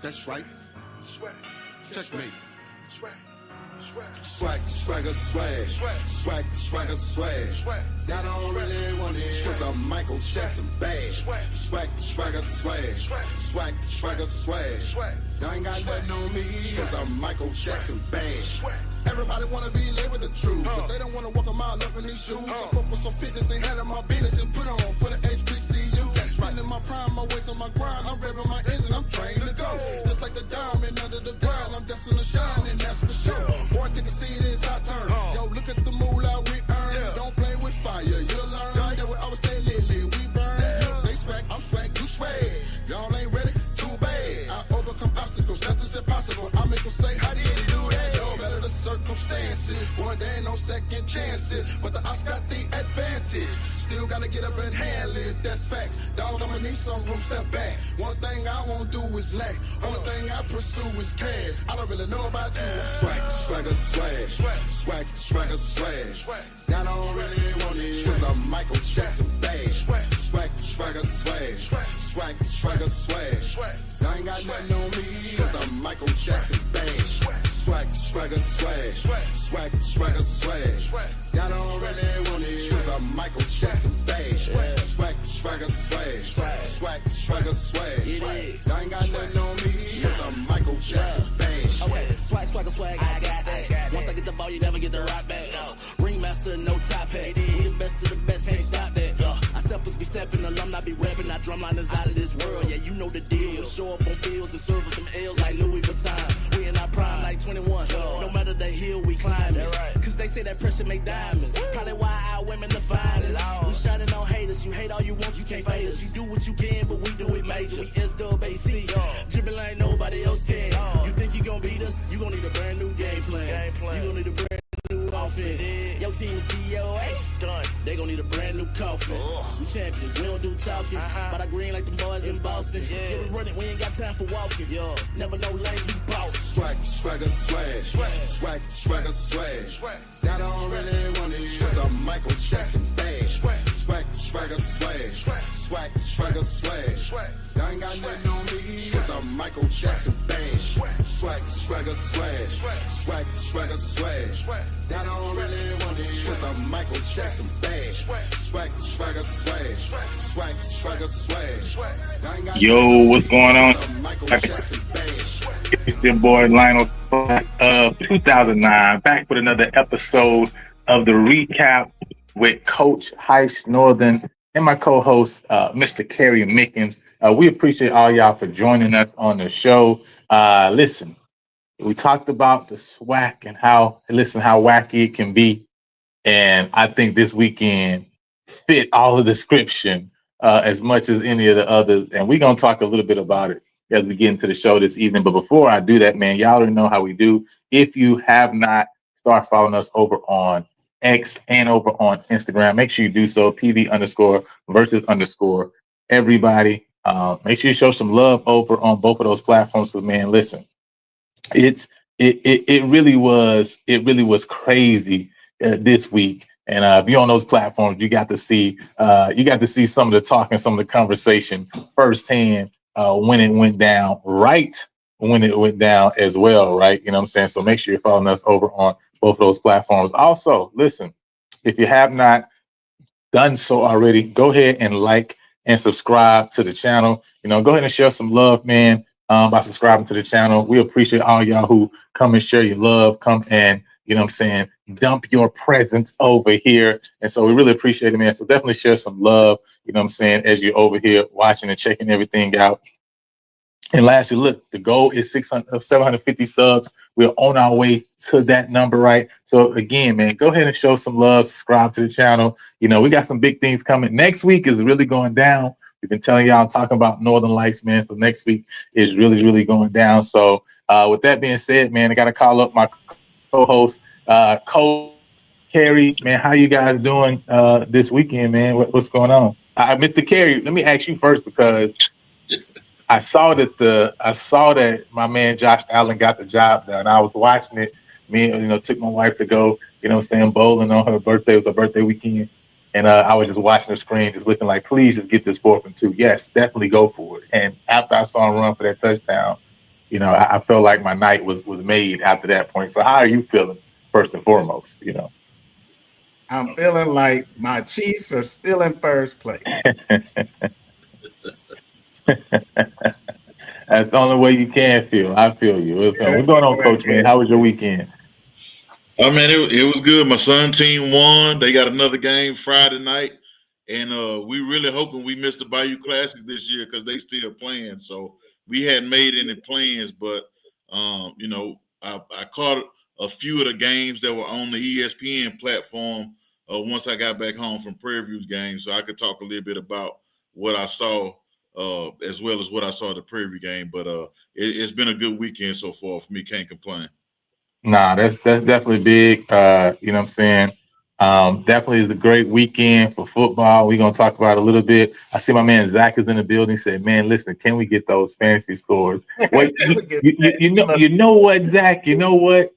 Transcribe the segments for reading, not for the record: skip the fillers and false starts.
That's right. Checkmate. SWAC, swagger, swag. SWAC, swagger, swag. Y'all don't really want it, cause I'm Michael Jackson bad. SWAC, swagger, swag. SWAC, swagger, swag. Y'all ain't got nothing on me, cause I'm Michael Jackson bad. Everybody wanna be laid with the truth, but they don't wanna walk a mile up in these shoes. I focus on fitness, ain't handling my business, and put on for the HBCU. Spending my prime, my waist on my grind. I'm revving my engine, I'm trained to go. Just like the diamond under the ground, I'm destined to shine, and that's for sure. Boy, take a seat, it's our turn. Yo, look at the moolah we earn. Don't play with fire, you'll learn. That would always stay lit, we burn. They swag, I'm swag, you swag. Y'all ain't ready, too bad. I overcome obstacles, nothing's impossible. I make them say, how did you do that? No matter the circumstances, boy, there ain't no second chances. But the odds got the advantage. Still gotta get up and handle it, that's facts. Dog, I'ma need some room, step back. One thing I won't do is lack. Only thing I pursue is cash. I don't really know about you. SWAC, swagger, swag. SWAC, swagger, swag. Y'all don't really want it, cause I'm Michael Jackson bad. SWAC, swagger, swag. SWAC, swagger, swag. Y'all ain't got nothing on me, cause I'm Michael Jackson bad. SWAC, swagger, swag. SWAC, swagger, swag. Y'all don't really want it, cause I'm Michael Jackson bad. SWAC, swagger, swag. SWAC, swagger, swag. Y'all ain't got nothing on me, cause I'm Michael Jackson bad. Okay, swag, swagger, swag, I got that. Once I get the ball, you never get the rock back. Ringmaster, no top hat. We the best of the best, can't stop that. I steppers be stepping, alumni be rapping. Our drumliners out of this world, yeah, you know the deal. Show up on fields and serve with them L's like Louis Vuitton. We in our prime like 21. No matter the hill, we climb it. Cause they say that pressure make diamonds. Probably why our women the finest. We shining on haters. You hate all you want, you can't fade us. You do what you can, but we do it major. We SWAC. Dribble like nobody else can. You think you gon' beat us? You gon' need a brand new game plan. You gon' need a brand new offense. Your team is DOA. They gon' need a brand new coffin. We champions, we don't do talking. But I green like the boys in Boston. Yeah, we run it, we ain't got time for walking. Never know lanes, we boss. SWAC, swagger, swag. SWAC, swagger, swag. Y'all don't really want it, cause I'm Michael Jackson bad. SWAC, swagger, swag. SWAC, swagger, swag. Y'all ain't got nothing on me, cause I'm Michael Jackson bad. SWAC, swagger, swag. SWAC, swagger, swag. Y'all don't really want it, cause I'm Michael Jackson bad. SWAC, swagger, swag. SWAC, swagger, swag. Y'all ain't got Yo, what's going on? Michael Jackson bad. It's your boy Lionel of 2009, back with another episode of the recap with Coach Heist Northern and my co-host, Mr. Kerry Mickens. We appreciate all y'all for joining us on the show. Listen, we talked about the SWAC and how wacky it can be. And I think this weekend fit all the description as much as any of the others. And we're going to talk a little bit about it as we get into the show this evening. But before I do that, man, y'all already know how we do. If you have not, start following us over on X and over on Instagram. Make sure you do so. PV_versus_. Everybody, make sure you show some love over on both of those platforms. Because man, listen, it really was crazy this week. And if you're on those platforms, you got to see some of the talk and some of the conversation firsthand when it went down, right when it went down as well, right? You know what I'm saying? So make sure you're following us over on both of those platforms. Also, listen, if you have not done so already, go ahead and like and subscribe to the channel. You know, go ahead and share some love, man, by subscribing to the channel. We appreciate all y'all who come and share your love, come and, you know what I'm saying, dump your presence over here. And so we really appreciate it, man. So definitely share some love, you know what I'm saying, as you're over here watching and checking everything out. And lastly, look, the goal is 750 subs We're on our way to that number, right? So again, man, go ahead and show some love. Subscribe to the channel. We got some big things coming. Next week is really going down. We've been telling y'all, talking about Northern Lights, man. So next week is really, really going down. So with that being said, man, I got to call up my co-host, Coach Carrie. Man, how you guys doing this weekend, man? What's going on? Mr. Carey, let me ask you first because I saw that my man Josh Allen got the job done. I was watching it. Me, took my wife to go, bowling on her birthday. It was her birthday weekend. And I was just watching the screen, just looking like, please just get this 4th and 2. Yes, definitely go for it. And after I saw him run for that touchdown, I felt like my night was made after that point. So how are you feeling, first and foremost? I'm feeling like my Chiefs are still in first place. That's the only way you can feel. I feel you. What's going on, Coach, man? How was your weekend? Oh, man, it was good. My son team won. They got another game Friday night. And we really hoping we missed the Bayou Classic this year because they still playing. So we hadn't made any plans. But, I caught a few of the games that were on the ESPN platform once I got back home from Prairie View's game. So I could talk a little bit about what I saw as well as what I saw at the Prairie game. But it's been a good weekend so far for me. Can't complain. Nah, that's definitely big. You know what I'm saying? Definitely is a great weekend for football. We're gonna talk about it a little bit. I see my man Zach is in the building. Said, "Man, listen, can we get those fantasy scores?" Wait, you know what, Zach? You know what?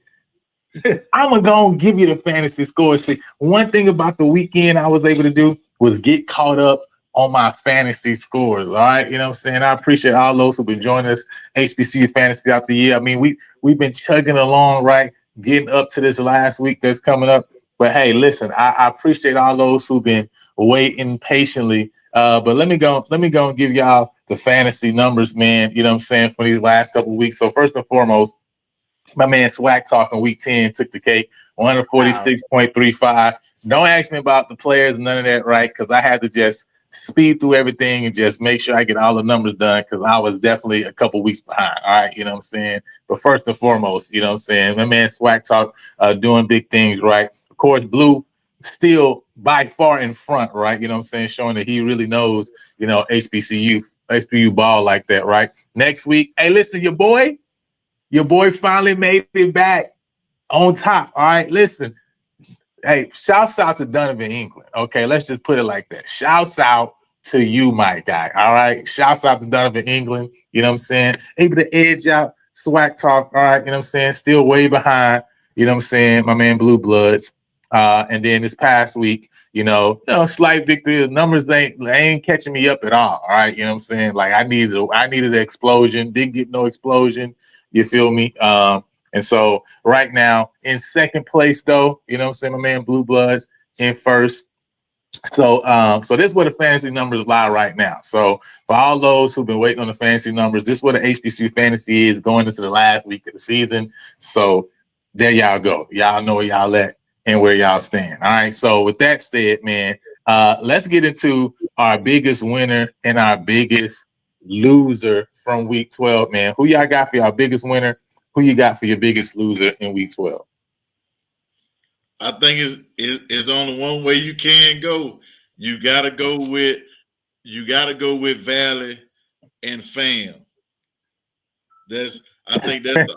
I'm gonna give you the fantasy scores. See, one thing about the weekend I was able to do was get caught up on my fantasy scores. All right, you know what I'm saying? I appreciate all those who've been joining us, HBCU Fantasy out the year. I mean, we've been chugging along, right? Getting up to this last week that's coming up. But hey, listen, I appreciate all those who've been waiting patiently. But let me go and give y'all the fantasy numbers, man. You know what I'm saying, for these last couple of weeks. So first and foremost, my man SWAC talking week 10 took the cake, 146.35. Don't ask me about the players, none of that, right? Because I had to just speed through everything and just make sure I get all the numbers done because I was definitely a couple weeks behind. All right, you know what I'm saying? But first and foremost, you know what I'm saying? My man SWAC talk doing big things, right? Of course, Blue still by far in front, right? You know what I'm saying? Showing that he really knows, HBCU ball like that, right? Next week, hey, listen, your boy finally made it back on top. All right, listen. Hey, shouts out to Donovan England. Okay, let's just put it like that. Shouts out to you, my guy. All right. Shouts out to Donovan England. You know what I'm saying? Able to edge out SWAC talk. All right. You know what I'm saying? Still way behind. You know what I'm saying? My man Blue Bloods. And then this past week, slight victory. The numbers ain't catching me up at all. All right. You know what I'm saying? Like I needed an explosion. Didn't get no explosion. You feel me? And so right now in second place, though, you know what I'm saying? My man Blue Bloods in first. So this is where the fantasy numbers lie right now. So for all those who've been waiting on the fantasy numbers, this is where the HBCU fantasy is going into the last week of the season. So there y'all go. Y'all know where y'all at and where y'all stand. All right. So with that said, man, let's get into our biggest winner and our biggest loser from week 12, man. Who y'all got for our biggest winner? Who you got for your biggest loser in week 12? I think it's only one way you can go. You gotta go with Valley and Fam. I think that's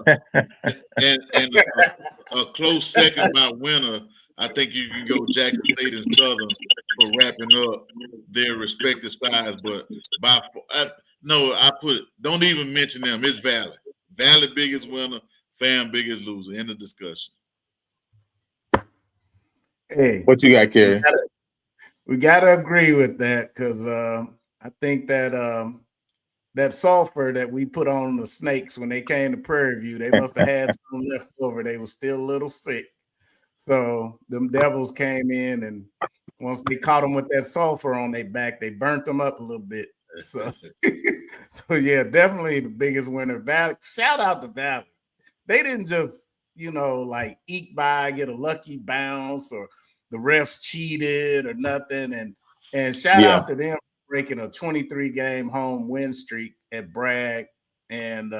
a close second, my winner. I think you can go Jackson State and Southern for wrapping up their respective sides. But don't even mention them. It's Valley. Valley biggest winner, Fam biggest loser. End of discussion. Hey, what you got, Kerry? We gotta agree with that because I think that that sulfur that we put on the snakes when they came to Prairie View, they must have had some left over. They were still a little sick. So them devils came in, and once they caught them with that sulfur on their back, they burnt them up a little bit. So, yeah, definitely the biggest winner. Valley. Shout out to Valley. They didn't just, like eke by, get a lucky bounce, or the refs cheated or nothing. And shout out to them breaking a 23-game home win streak at Bragg. And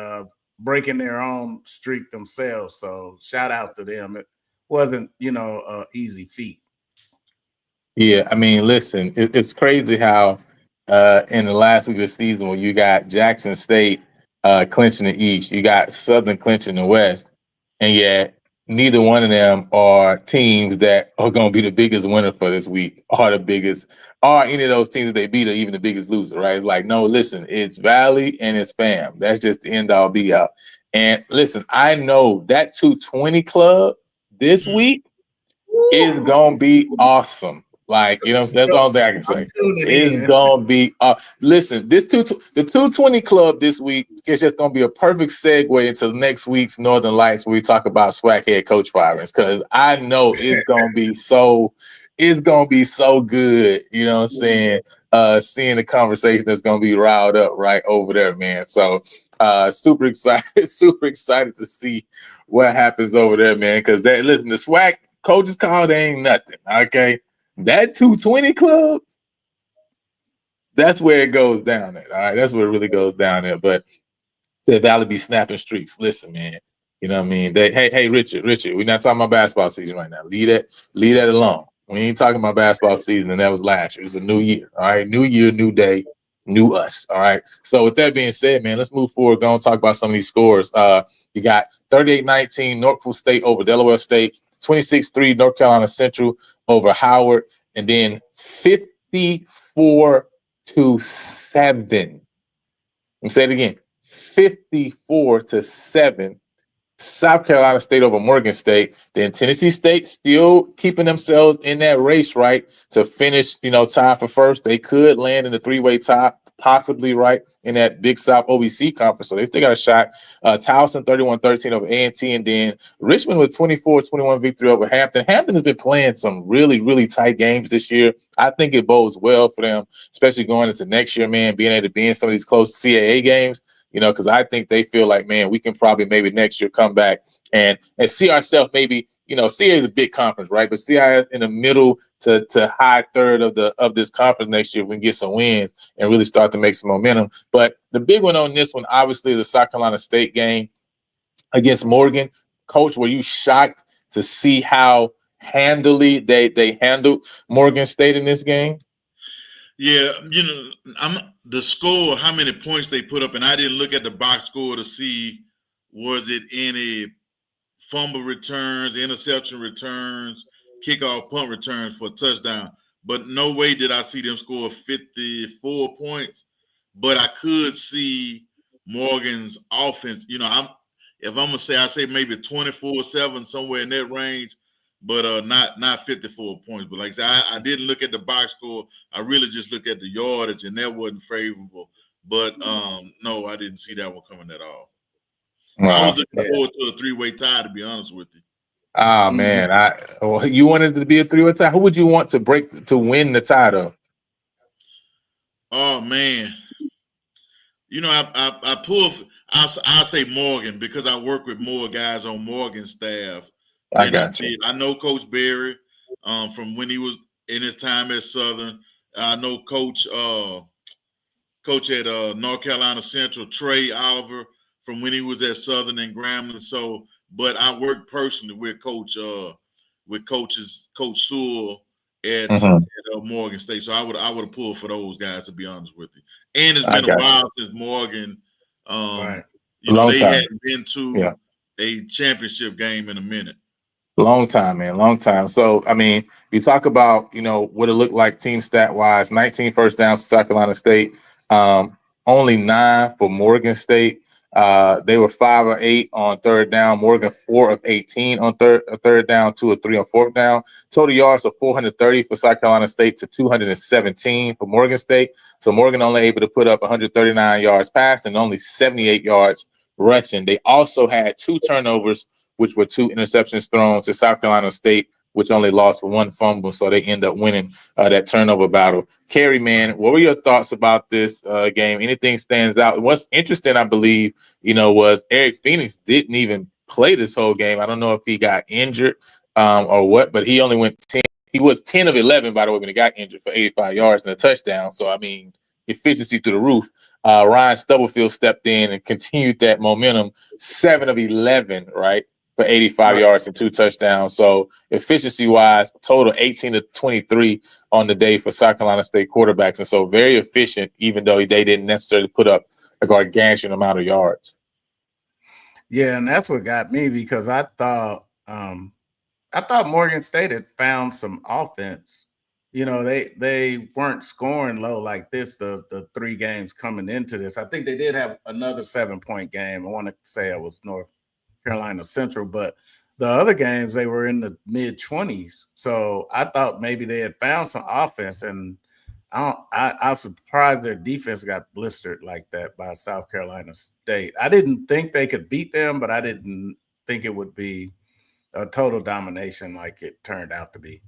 breaking their own streak themselves. So shout out to them. It wasn't, a easy feat. Yeah, I mean, listen, it's crazy how in the last week of the season when you got Jackson State clinching the East, you got Southern clinching the West, and yet neither one of them are teams that are going to be the biggest winner for this week, or the biggest, or any of those teams that they beat are even the biggest loser, right? Like, no, listen, it's Valley and it's Fam. That's just the end all be out. And listen, I know that 220 club this week is gonna be awesome. Like, you know what I'm saying? That's the only thing I can say. It's gonna be listen, the 220 club this week is just gonna be a perfect segue into next week's Northern Lights where we talk about SWAC head coach firings, because I know it's gonna be so good, you know what I'm saying? Seeing the conversation that's gonna be riled up right over there, man. So super excited to see what happens over there, man. Because the SWAC coaches call, they ain't nothing. Okay. That 220 club, that's where it goes down at. All right. That's where it really goes down there. But said Valley be snapping streaks. Listen, man. You know what I mean? Hey, Richard, we're not talking about basketball season right now. Leave that alone. We ain't talking about basketball season, and that was last year. It was a new year. All right. New year, new day, new us. All right. So with that being said, man, let's move forward. Go and talk about some of these scores. You got 38-19 Norfolk State over Delaware State, 26-3 North Carolina Central over Howard, and then 54-7. I'm saying it again. 54-7 South Carolina State over Morgan State. Then Tennessee State still keeping themselves in that race, right, to finish, tie for first. They could land in the three-way tie, possibly, right, in that Big South OVC conference. So they still got a shot. Towson 31-13 over A&T, and then Richmond with 24-21 victory over Hampton. Hampton has been playing some really, really tight games this year. I think it bodes well for them, especially going into next year, man, being able to be in some of these close CAA games. Because I think they feel like, man, we can probably maybe next year come back and see ourselves maybe, CA is a big conference, right? But CI in the middle to high third of this conference next year, we can get some wins and really start to make some momentum. But the big one on this one, obviously, is the South Carolina State game against Morgan. Coach, were you shocked to see how handily they handled Morgan State in this game? Yeah, I'm the score, how many points they put up, and I didn't look at the box score to see was it any fumble returns, interception returns, kickoff punt returns for a touchdown. But no way did I see them score 54 points. But I could see Morgan's offense. If I'm gonna say, I say maybe 24-7, somewhere in that range. But not 54 points. But like I said, I didn't look at the box score. I really just looked at the yardage, and that wasn't favorable. But no, I didn't see that one coming at all. Wow. I was looking forward to a three-way tie, to be honest with you. Oh man, you wanted it to be a three-way tie. Who would you want to win the tie, though? Oh man, I pull. I'll say Morgan because I work with more guys on Morgan's staff. I got you. I know Coach Berry from when he was in his time at Southern. I know Coach at North Carolina Central, Trey Oliver, from when he was at Southern and Grambling. So, but I worked personally with Coach Sewell at Morgan State. So I would have pulled for those guys, to be honest with you. And it's been a while since Morgan. Right. They hadn't been to a championship game in a minute. Long time, man. Long time. So, I mean, you talk about, what it looked like team stat wise, 19 first downs for South Carolina State, only 9 for Morgan State. They were 5 of 8 on third down. Morgan 4 of 18 on third down, 2 of 3 on fourth down. Total yards of 430 for South Carolina State to 217 for Morgan State. So Morgan only able to put up 139 yards passing and only 78 yards rushing. They also had 2 turnovers, which were 2 interceptions thrown to South Carolina State, which only lost 1 fumble. So they end up winning that turnover battle. Kerry, man, what were your thoughts about this game? Anything stands out? What's interesting, I believe, was Eric Phoenix didn't even play this whole game. I don't know if he got injured or what, but he only went 10. He was 10 of 11, by the way, when he got injured for 85 yards and a touchdown. So, I mean, efficiency through the roof. Ryan Stubblefield stepped in and continued that momentum, 7 of 11, right, for 85 yards and 2 touchdowns. So efficiency-wise, total 18 to 23 on the day for South Carolina State quarterbacks. And so very efficient, even though they didn't necessarily put up a gargantuan amount of yards. Yeah, and that's what got me, because I thought Morgan State had found some offense. You know, they weren't scoring low like this the 3 games coming into this. I think they did have another 7-point game. I want to say it was North Carolina Central, but the other games they were in the mid-20s. So I thought maybe they had found some offense, and I'm surprised their defense got blistered like that by South Carolina State. I didn't think they could beat them, but I didn't think it would be a total domination like it turned out to be.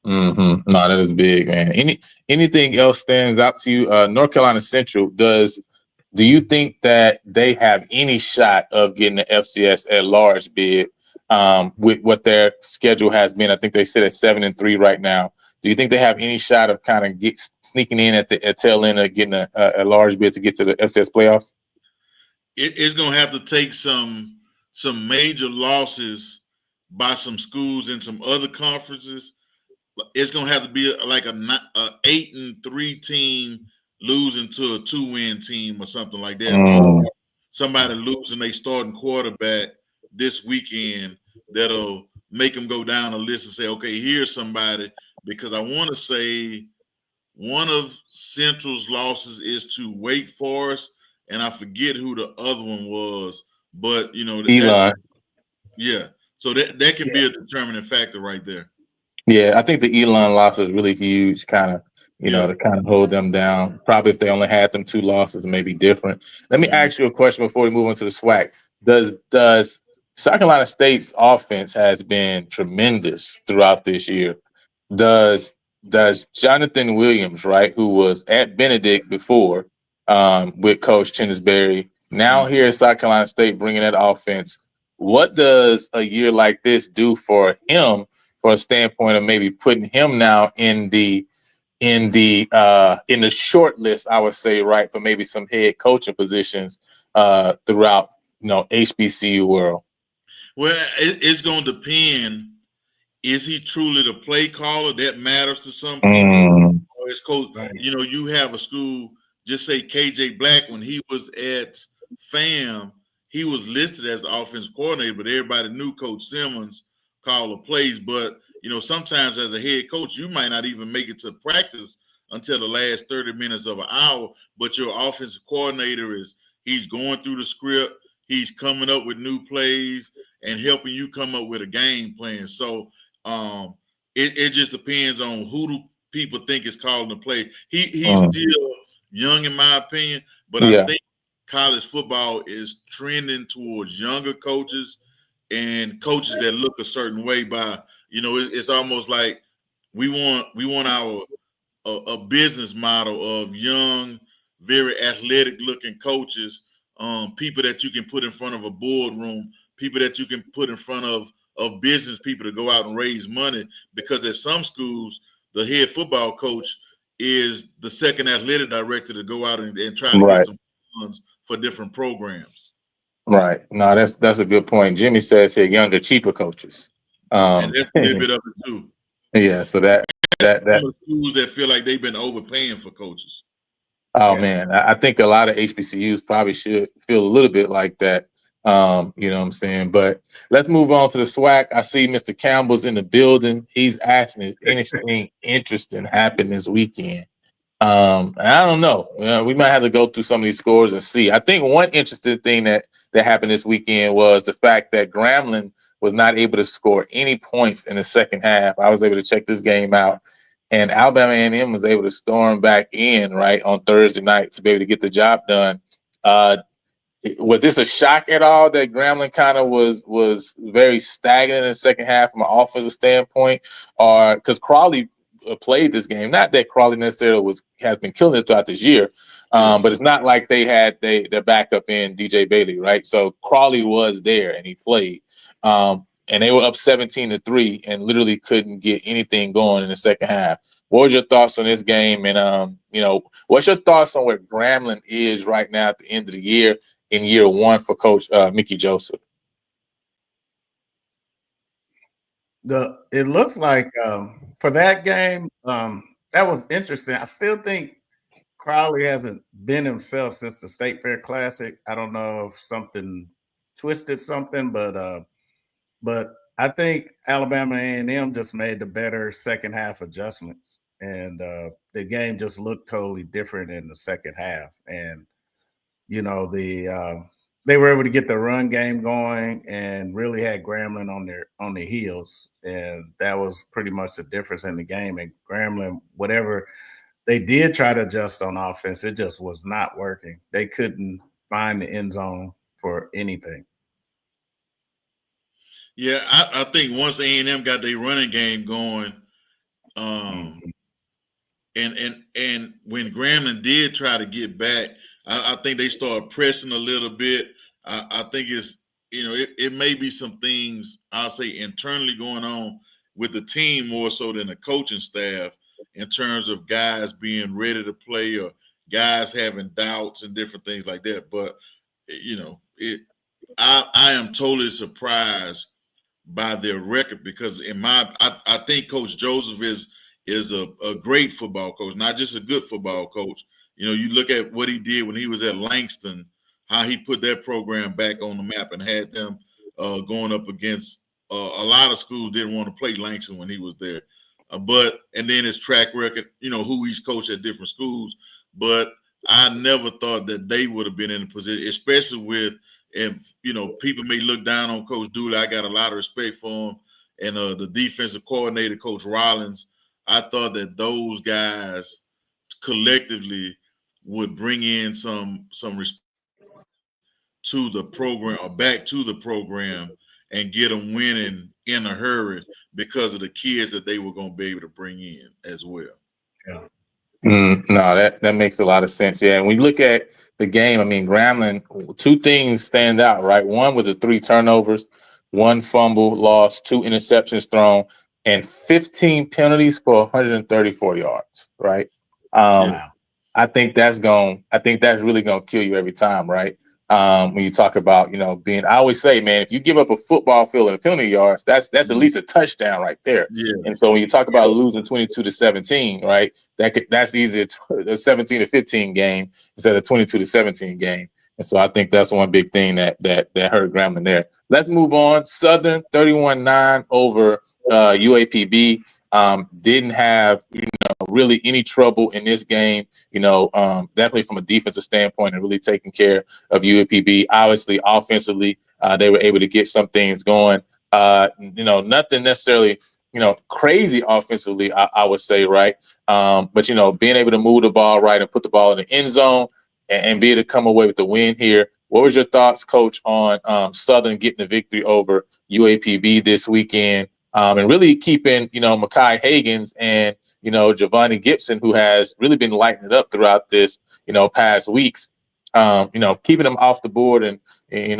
Mm-hmm. No, that is big, man. Anything else stands out to you? North Carolina Central, do you think that they have any shot of getting the FCS at large bid with what their schedule has been? I think they sit at 7-3 right now. Do you think they have any shot of kind of sneaking in at the tail end of getting a large bid to get to the FCS playoffs? It's going to have to take some major losses by some schools in some other conferences. It's going to have to be like a 8-3 team losing to a 2-win team or something like that. Or somebody losing their starting quarterback this weekend that'll make them go down a list and say, okay, here's somebody. Because I want to say one of Central's losses is to Wake Forest, and I forget who the other one was. But, you know, Elon. Yeah. So that can be a determining factor right there. Yeah, I think the Elon loss is really huge, kind of, to kind of hold them down. Probably if they only had them 2 losses, it may be different. Let me ask you a question before we move on to the SWAC. Does South Carolina State's offense has been tremendous throughout this year? Does Jonathan Williams, right, who was at Benedict before with Coach Chennisberry, now here at South Carolina State bringing that offense, what does a year like this do for him? For a standpoint of maybe putting him now in the short list, I would say, right, for maybe some head coaching positions throughout, HBCU world. Well, it's going to depend. Is he truly the play caller? That matters to some people. Or his coach, you have a school, just say KJ Black, when he was at FAM, he was listed as the offensive coordinator, but everybody knew Coach Simmons call the plays. But sometimes as a head coach, you might not even make it to practice until the last 30 minutes of an hour. But your offensive coordinator he's going through the script, he's coming up with new plays and helping you come up with a game plan. So it just depends on who do people think is calling the play. He's still young in my opinion, but I think college football is trending towards younger coaches and coaches that look a certain way. By it's almost like we want our a business model of young, very athletic looking coaches, people that you can put in front of a boardroom, people that you can put in front of business people to go out and raise money. Because at some schools, the head football coach is the second athletic director to go out and try to get some funds for different programs. Right. No, that's a good point. Jimmy says here, younger, cheaper coaches. And that's a little bit of it too. Yeah. So that schools that feel like they've been overpaying for coaches. Man, I think a lot of HBCUs probably should feel a little bit like that. You know what I'm saying? But let's move on to the SWAC. I see Mr. Campbell's in the building. He's asking if anything interesting happened this weekend. I don't know. We might have to go through some of these scores and see. I think one interesting thing that happened this weekend was the fact that Grambling was not able to score any points in the second half. I was able to check this game out, and Alabama A&M was able to storm back in right on Thursday night to be able to get the job done. Was this a shock at all that Grambling kind of was very stagnant in the second half from an offensive standpoint, or because Crawley played this game? Not that Crawley necessarily has been killing it throughout this year, but it's not like they had their backup in DJ Bailey, right? So Crawley was there and he played. and they were up 17-3 and literally couldn't get anything going in the second half. What was your thoughts on this game? And what's your thoughts on where Grambling is right now at the end of the year in year one for Coach Mickey Joseph? It looks like for that game, that was interesting. I still think Crowley hasn't been himself since the State Fair Classic. I don't know if something twisted something, but I think Alabama A&M just made the better second half adjustments, and the game just looked totally different in the second half. And they were able to get the run game going and really had Grambling on their heels, and that was pretty much the difference in the game. And Grambling, whatever they did try to adjust on offense, it just was not working. They couldn't find the end zone for anything. Yeah, I think once A&M got their running game going, and when Grambling did try to get back, I think they started pressing a little bit. I think it's it may be some things I'll say internally going on with the team more so than the coaching staff in terms of guys being ready to play or guys having doubts and different things like that. But I am totally surprised by their record because I think Coach Joseph is a great football coach, not just a good football coach. You look at what he did when he was at Langston, how he put that program back on the map and had them going up against a lot of schools didn't want to play Langston when he was there. And then his track record, who he's coached at different schools. But I never thought that they would have been in a position, especially with, people may look down on Coach Dooley. I got a lot of respect for him. And the defensive coordinator, Coach Rollins, I thought that those guys collectively would bring in some respect to the program or back to the program and get them winning in a hurry because of the kids that they were going to be able to bring in as well. Yeah. No, that makes a lot of sense. Yeah, and when you look at the game, I mean, Grambling, two things stand out, right? One was the 3 turnovers, 1 fumble loss, 2 interceptions thrown, and 15 penalties for 134 yards, right? Wow. I think that's really gonna kill you every time, right? When you talk about, I always say, man, if you give up a football field and a penalty yards, that's at least a touchdown right there. Yeah. And so when you talk about losing 22-17, right, that's easier a 17-15 game instead of 22-17 game. And so I think that's one big thing that hurt Grambling there. Let's move on. Southern 31-9 over UAPB. Didn't have really any trouble in this game. Definitely from a defensive standpoint and really taking care of UAPB. Obviously, offensively, they were able to get some things going. Nothing necessarily crazy offensively, I would say, right? But being able to move the ball right and put the ball in the end zone and be able to come away with the win here. What was your thoughts, Coach, on Southern getting the victory over UAPB this weekend? And really keeping, Mekhi Hagans and, Giovanni Gibson, who has really been lighting it up throughout this, past weeks, keeping them off the board and, in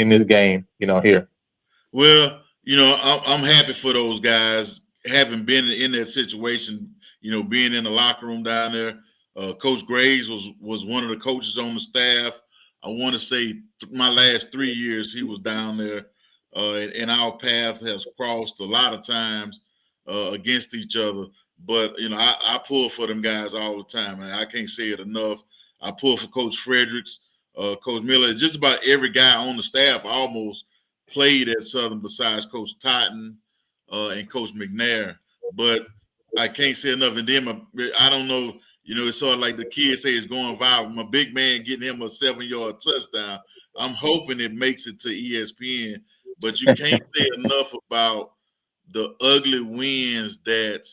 this game, here. Well, I'm happy for those guys having been in that situation, being in the locker room down there. Coach Graves was one of the coaches on the staff. I want to say my last 3 years he was down there. And our path has crossed a lot of times against each other. But, I pull for them guys all the time, and I can't say it enough. I pull for Coach Fredericks, Coach Miller. Just about every guy on the staff almost played at Southern besides Coach Totten and Coach McNair. But I can't say enough. And then I don't know, it's sort of like the kids say it's going viral. My big man getting him a 7-yard touchdown. I'm hoping it makes it to ESPN. But you can't say enough about the ugly wins that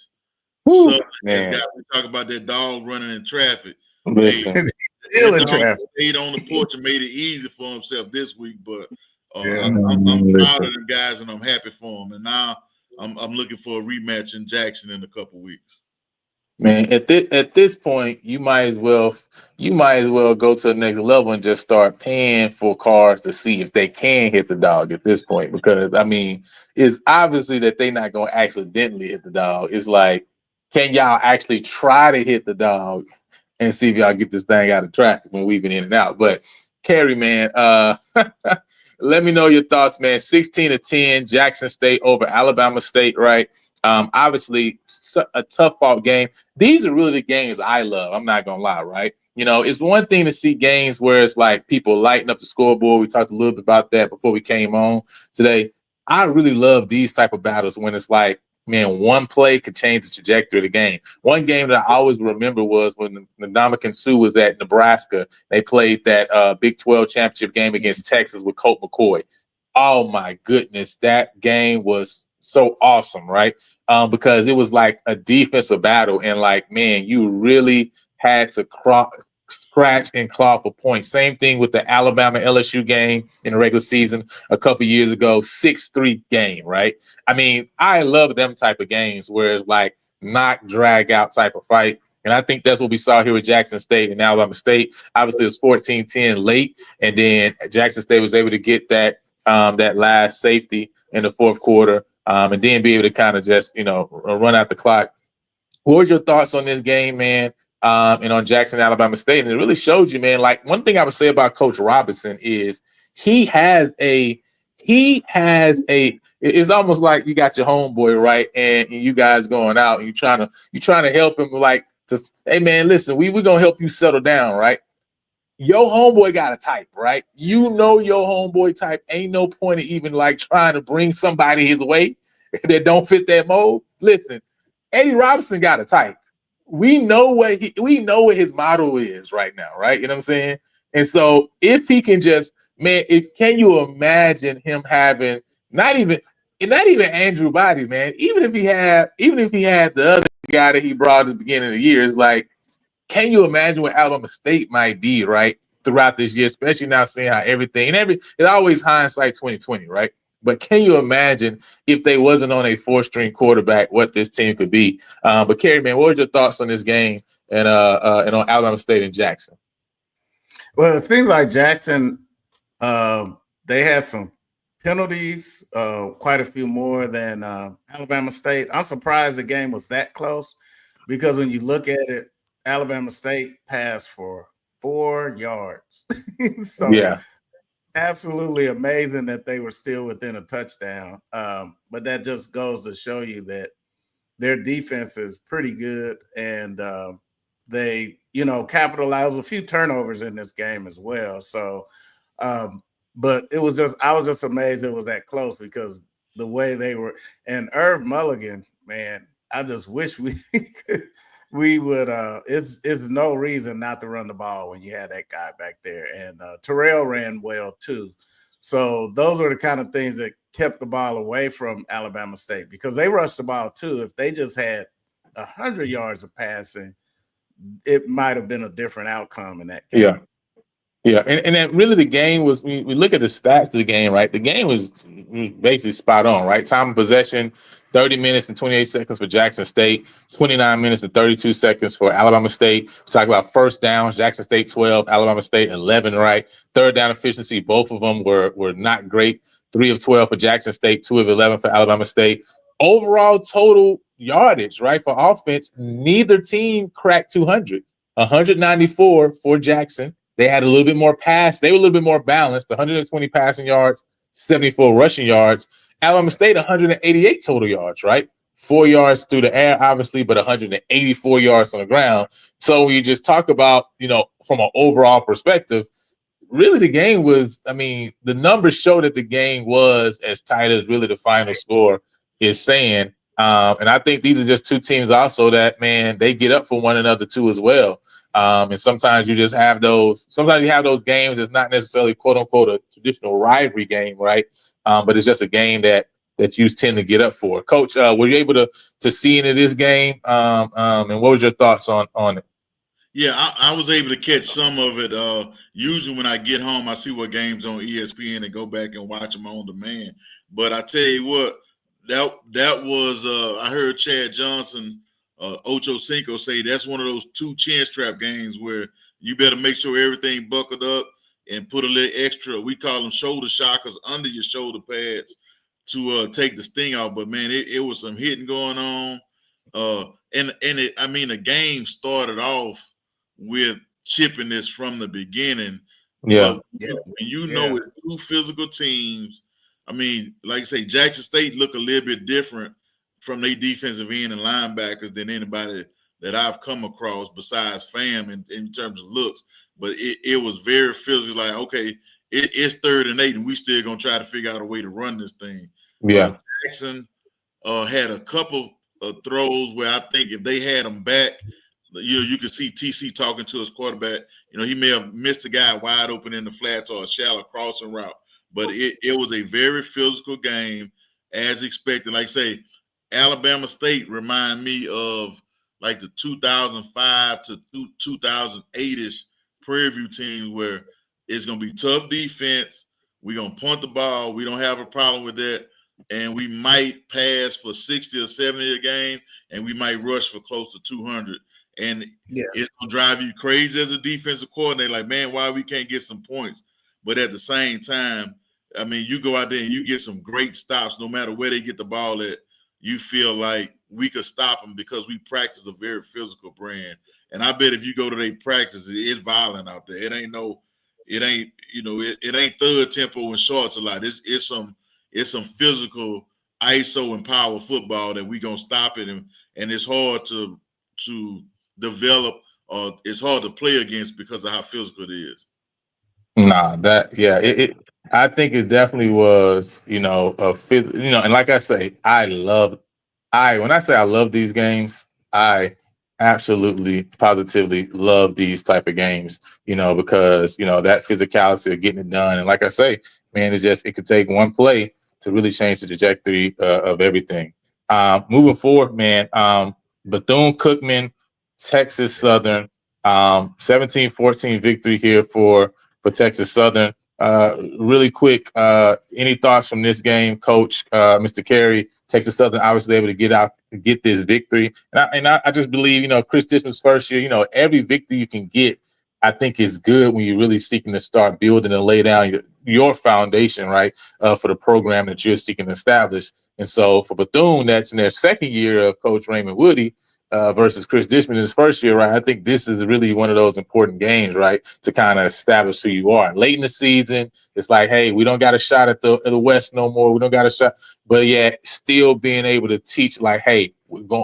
Southern has got. We talk about that dog running in traffic. Listen, stayed on the porch and made it easy for himself this week. But I'm proud of them guys, and I'm happy for them. And now I'm looking for a rematch in Jackson in a couple weeks. Man, at this point, you might as well go to the next level and just start paying for cars to see if they can hit the dog at this point. Because I mean, it's obviously that they're not going to accidentally hit the dog. It's like, can y'all actually try to hit the dog and see if y'all get this thing out of traffic when weaving in and out? But Carrie, man, let me know your thoughts, man. 16-10, Jackson State over Alabama State, right? Obviously, a tough fought game. These are really the games I love. I'm not gonna lie, right? You know, it's one thing to see games where it's like people lighting up the scoreboard. We talked a little bit about that before we came on today. I really love these type of battles when it's like, man, one play could change the trajectory of the game. One game that I always remember was when Ndamukong Suh was at Nebraska. They played that Big 12 championship game against Texas with Colt McCoy. Oh my goodness, that game was so awesome, right? Because it was like a defensive battle, and like, man, you really had to scratch and claw for points. Same thing with the Alabama LSU game in the regular season a couple years ago, 6-3 game, right? I mean, I love them type of games where it's like knock, drag out type of fight. And I think that's what we saw here with Jackson State and Alabama State. Obviously, it was 14-10 late, and then Jackson State was able to get that last safety in the fourth quarter, and then be able to kind of just, run out the clock. What were your thoughts on this game, man? And on Jackson, Alabama State? And it really showed you, man, like one thing I would say about Coach Robinson is it's almost like you got your homeboy, right? And you guys going out and you're trying to help him, like, hey man, listen, we're gonna help you settle down, right? Your homeboy got a type, right? You know your homeboy type. Ain't no point of even like trying to bring somebody his way that don't fit that mold. Listen, Eddie Robinson got a type. We know what his motto is right now, right? You know what I'm saying? And so if he can just, man, can you imagine him having not even Andrew Body, man? Even if he had the other guy that he brought at the beginning of the year, it's like, can you imagine what Alabama State might be, right, throughout this year, especially now seeing how it's always hindsight 2020, right? But can you imagine if they wasn't on a four-string quarterback, what this team could be? But Kerry, man, what were your thoughts on this game and on Alabama State and Jackson? Well, it seems like Jackson, they had some penalties, quite a few more than Alabama State. I'm surprised the game was that close because when you look at it, Alabama State passed for 4 yards. So yeah, absolutely amazing that they were still within a touchdown. But that just goes to show you that their defense is pretty good, and they, capitalized a few turnovers in this game as well. So, but I was just amazed it was that close because the way they were. And Irv Mulligan, man, I just wish we would it's no reason not to run the ball when you had that guy back there. And Terrell ran well too. So those are the kind of things that kept the ball away from Alabama State because they rushed the ball too. If they just had 100 yards of passing, it might have been a different outcome in that game. Yeah, and then really the game was, we look at the stats of the game, right? The game was basically spot on, right? Time of possession, 30 minutes and 28 seconds for Jackson State, 29 minutes and 32 seconds for Alabama State. We talk about first downs, Jackson State 12, Alabama State 11, right? Third down efficiency, both of them were not great. 3 of 12 for Jackson State, 2 of 11 for Alabama State. Overall total yardage, right, for offense, neither team cracked 200. 194 for Jackson. They had a little bit more pass. They were a little bit more balanced, 120 passing yards, 74 rushing yards. Alabama State, 188 total yards, right? 4 yards through the air, obviously, but 184 yards on the ground. So when you just talk about, from an overall perspective, really the game was, the numbers show that the game was as tight as really the final score is saying. And I think these are just two teams also that, man, they get up for one another too as well. And sometimes you just have those games that's not necessarily quote unquote a traditional rivalry game, right? But it's just a game that you tend to get up for. Coach, were you able to see into this game? And what was your thoughts on it? Yeah, I was able to catch some of it. Usually when I get home, I see what games on ESPN and go back and watch them on demand. But I tell you what, that was I heard Chad Johnson Ocho Cinco say that's one of those 2 chin strap games where you better make sure everything buckled up and put a little extra. We call them shoulder shockers under your shoulder pads to take the sting out. But man, it was some hitting going on. The game started off with chipping this from the beginning. Yeah. But when you know it's 2 physical teams, I mean, like I say, Jackson State look a little bit different from their defensive end and linebackers than anybody that I've come across besides Fam in terms of looks. But it was very physical, like, okay, it's 3rd and 8, and we still going to try to figure out a way to run this thing. Yeah. Jackson had a couple of throws where I think if they had them back, you could see TC talking to his quarterback. He may have missed a guy wide open in the flats or a shallow crossing route. But it was a very physical game, as expected. Like I say, Alabama State remind me of like the 2005 to 2008-ish Prairie View teams where it's going to be tough defense. We're going to punt the ball. We don't have a problem with that. And we might pass for 60 or 70 a game, and we might rush for close to 200. And it's going to drive you crazy as a defensive coordinator. Like, man, why we can't get some points? But at the same time, I mean, you go out there and you get some great stops no matter where they get the ball at. You feel like we could stop them because we practice a very physical brand. And I bet if you go to their practice, it's violent out there. It ain't third tempo and shorts a lot. It's some physical ISO and power football that we gonna stop it, and it's hard to develop. It's hard to play against because of how physical it is. Nah, I think it definitely was, and like I say, when I say I love these games, I absolutely, positively love these type of games, because, that physicality of getting it done. And like I say, man, it could take one play to really change the trajectory of everything. Moving forward, man, Bethune-Cookman, Texas Southern, 17-14 victory here for Texas Southern. Really quick, any thoughts from this game, Coach, Mr. Carey? Texas Southern obviously able to get this victory, and I just believe, Chris Dishman's first year, every victory you can get, I think is good when you're really seeking to start building and lay down your foundation, right, for the program that you're seeking to establish. And so for Bethune, that's in their second year of Coach Raymond Woody, versus Chris Dishman in his first year, right? I think this is really one of those important games, right, to kind of establish who you are. Late in the season, it's like, hey, we don't got a shot at the West no more. We don't got a shot, but yet still being able to teach, like, hey,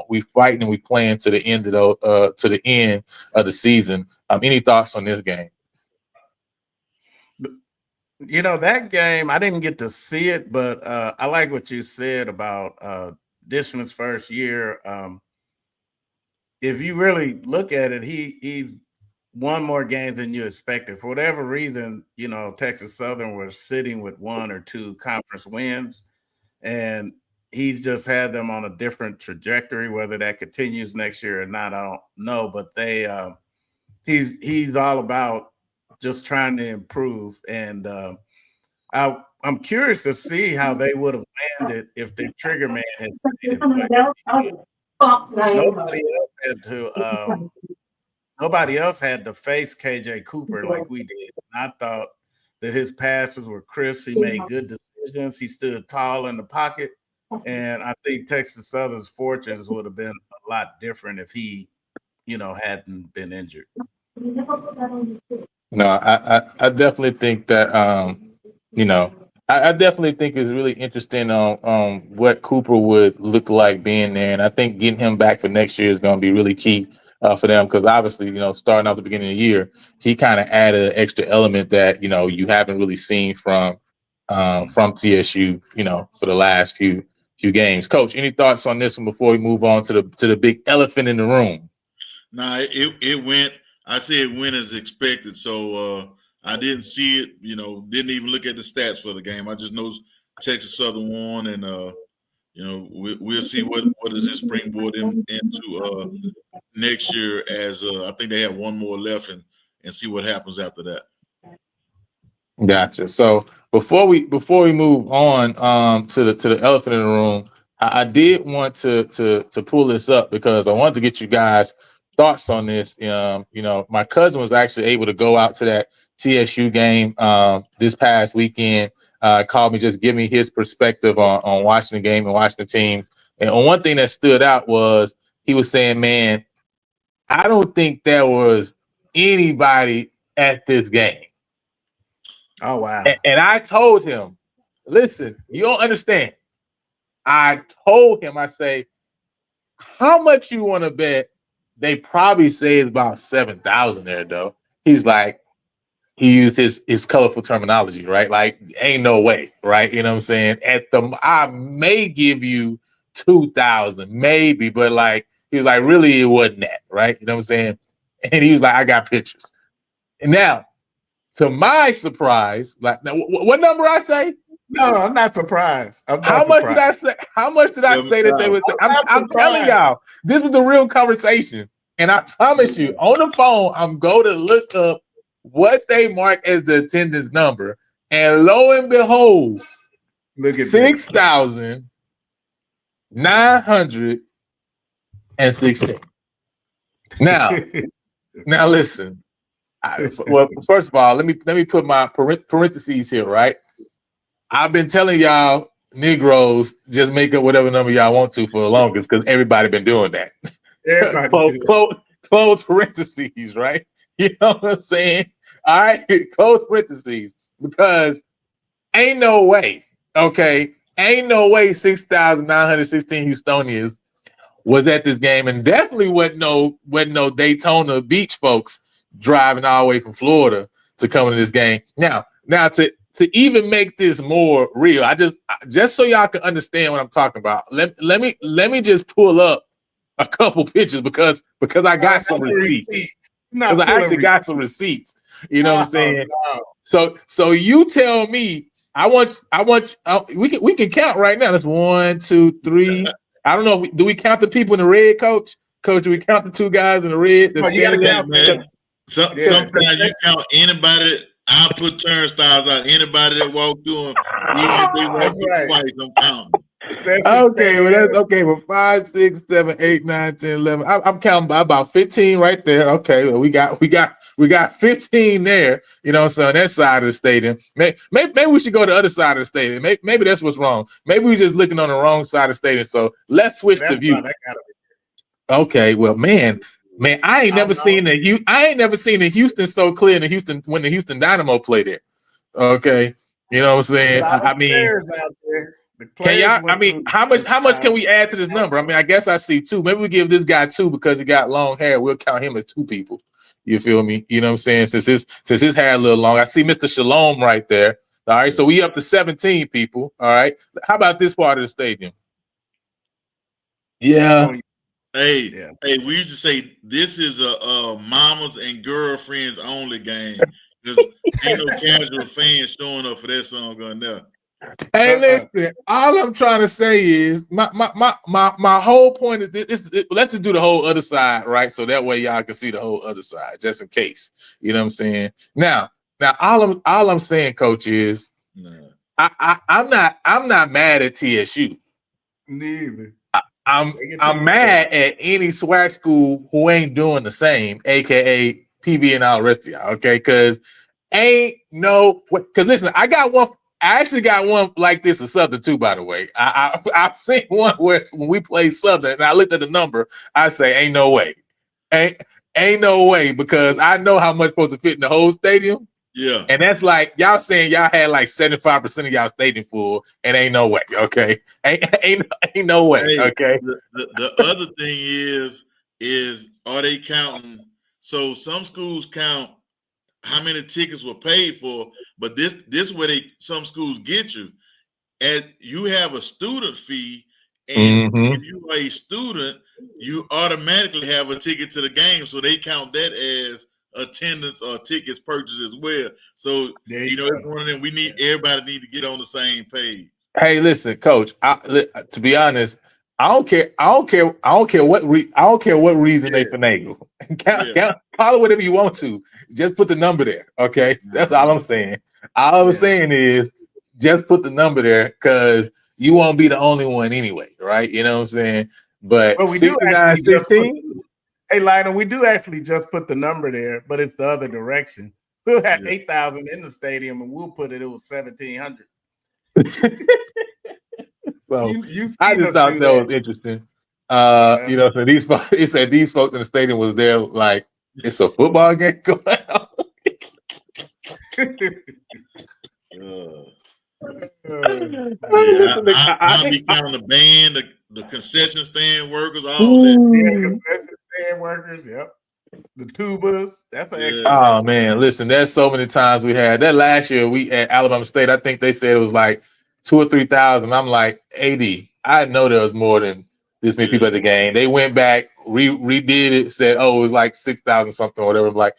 we fighting and we playing to the end of the season. Any thoughts on this game? That game, I didn't get to see it, but I like what you said about Dishman's first year. If you really look at it, he's won more games than you expected. For whatever reason, Texas Southern was sitting with 1 or 2 conference wins, and he's just had them on a different trajectory. Whether that continues next year or not, I don't know. But he's all about just trying to improve. And I'm curious to see how they would have landed if the trigger man had stayed in place. Nobody else had to face KJ Cooper like we did. And I thought that his passes were crisp. He made good decisions. He stood tall in the pocket. And I think Texas Southern's fortunes would have been a lot different if he, hadn't been injured. No, I definitely think that, I definitely think it's really interesting on what Cooper would look like being there. And I think getting him back for next year is going to be really key for them, because obviously, starting off the beginning of the year, he kind of added an extra element that, you haven't really seen from TSU, for the last few games. Coach, any thoughts on this one before we move on to the big elephant in the room? Nah, it went. I say it went as expected. So I didn't see it. Didn't even look at the stats for the game. I just know Texas Southern won, and we'll see what does this springboard into next year. As I think they have one more left, and see what happens after that. Gotcha. So before we move on to the elephant in the room, I did want to pull this up because I wanted to get you guys thoughts on this. My cousin was actually able to go out to that TSU game this past weekend. Called me, just give me his perspective on watching the game and watching the teams. And one thing that stood out was he was saying, "Man, I don't think there was anybody at this game." Oh wow! And I told him, "Listen, you don't understand." I told him, I say, "How much you want to bet?" They probably say it's about 7,000 there, though. He's like, he used his colorful terminology, right? Like, ain't no way, right? You know what I'm saying? I may give you 2,000, maybe, but like, he was like, really, it wasn't that, right? You know what I'm saying? And he was like, I got pictures. And now, to my surprise, like, now, what number I say? No, I'm not surprised. How much did I say? How much did I say that they would? I'm telling y'all, this was the real conversation, and I promise you, on the phone, I'm going to look up what they mark as the attendance number, and lo and behold, look at 6,916. Now listen. Well, first of all, let me put my parentheses here, right? I've been telling y'all Negroes just make up whatever number y'all want to for the longest because everybody been doing that. Everybody close parentheses, right? You know what I'm saying? All right, close parentheses because ain't no way, okay? Ain't no way 6,916 Houstonians was at this game, and definitely wasn't no Daytona Beach folks driving all the way from Florida to come to this game. Now to even make this more real, I just so y'all can understand what I'm talking about. Let me just pull up a couple pictures because I got some receipts. Because I actually got some receipts. You know what I'm saying? No. So you tell me. We can count right now. That's 1, 2, 3. I don't know. Do we count the people in the red, Coach? Coach, do we count the two guys in the red? You gotta count, man. Sometimes you count anybody. I put turnstiles out. Anybody that walk through them, even if they walk through twice, I'm counting. Okay, well that's okay. Well, 5, 6, 7, 8, 9, 10, 11. I'm counting by about 15 right there. Okay, well, we got 15 there. You know, so on that side of the stadium. Maybe we should go to the other side of the stadium. Maybe that's what's wrong. Maybe we're just looking on the wrong side of the stadium. So let's switch the view. Okay, well, man, I ain't never seen the Houston so clear in the Houston when the Houston Dynamo played there. Okay, you know what I'm saying? I mean, can y'all? I mean, how much can we add to this number? I mean, I guess I see 2. Maybe we give this guy 2 because he got long hair. We'll count him as 2 people. You feel me? You know what I'm saying? Since his hair a little long, I see Mr. Shalom right there. All right, so we up to 17 people. All right, how about this part of the stadium? Yeah. Hey, we used to say this is a mamas and girlfriends only game. Because ain't no casual fans showing up for that song on there. Hey, listen, all I'm trying to say is my whole point is this. Let's just do the whole other side, right? So that way y'all can see the whole other side, just in case. You know what I'm saying? Now, all I'm saying, Coach, is I'm not mad at TSU. Neither. I'm mad at any SWAC school who ain't doing the same, aka PV and all the rest of y'all, okay? Because ain't no way. Because listen, I actually got one like this in Southern too, by the way. I've seen one where when we played Southern and I looked at the number, I say, ain't no way. Ain't no way, because I know how much supposed to fit in the whole stadium. Yeah. And that's like y'all saying y'all had like 75% of y'all stadium full, and ain't no way, okay? Ain't no way, hey, okay? The other thing is are they counting? So some schools count how many tickets were paid for, but this where some schools get you. And you have a student fee, and if you are a student, you automatically have a ticket to the game, so they count that as attendance or tickets purchased as well. So it's one of them. Everybody need to get on the same page. Hey, listen, Coach. To be honest, I don't care what reason they finagle. Call it whatever you want to. Just put the number there. Okay, that's all I'm saying. All I'm saying is just put the number there, because you won't be the only one anyway, right? You know what I'm saying? But we do actually just 69-16. Hey, Lionel, we do actually just put the number there, but it's the other direction. We'll have 8,000 in the stadium, and we'll put it was 1,700. So you I seen just us thought do that that. was interesting. You know, so these folks, it said these folks in the stadium was there like it's a football game going on. I'll be counting the band, the concession stand workers, all that. Yeah, concession stand workers. Yep. The tubas. That's an extra. Oh man, listen, there's so many times we had that last year. We at Alabama State, I think they said it was like 2,000 or 3,000. I'm like, AD, I know there was more than this many people at the game. They went back, redid it, said, oh, it was like 6,000 something or whatever. Like,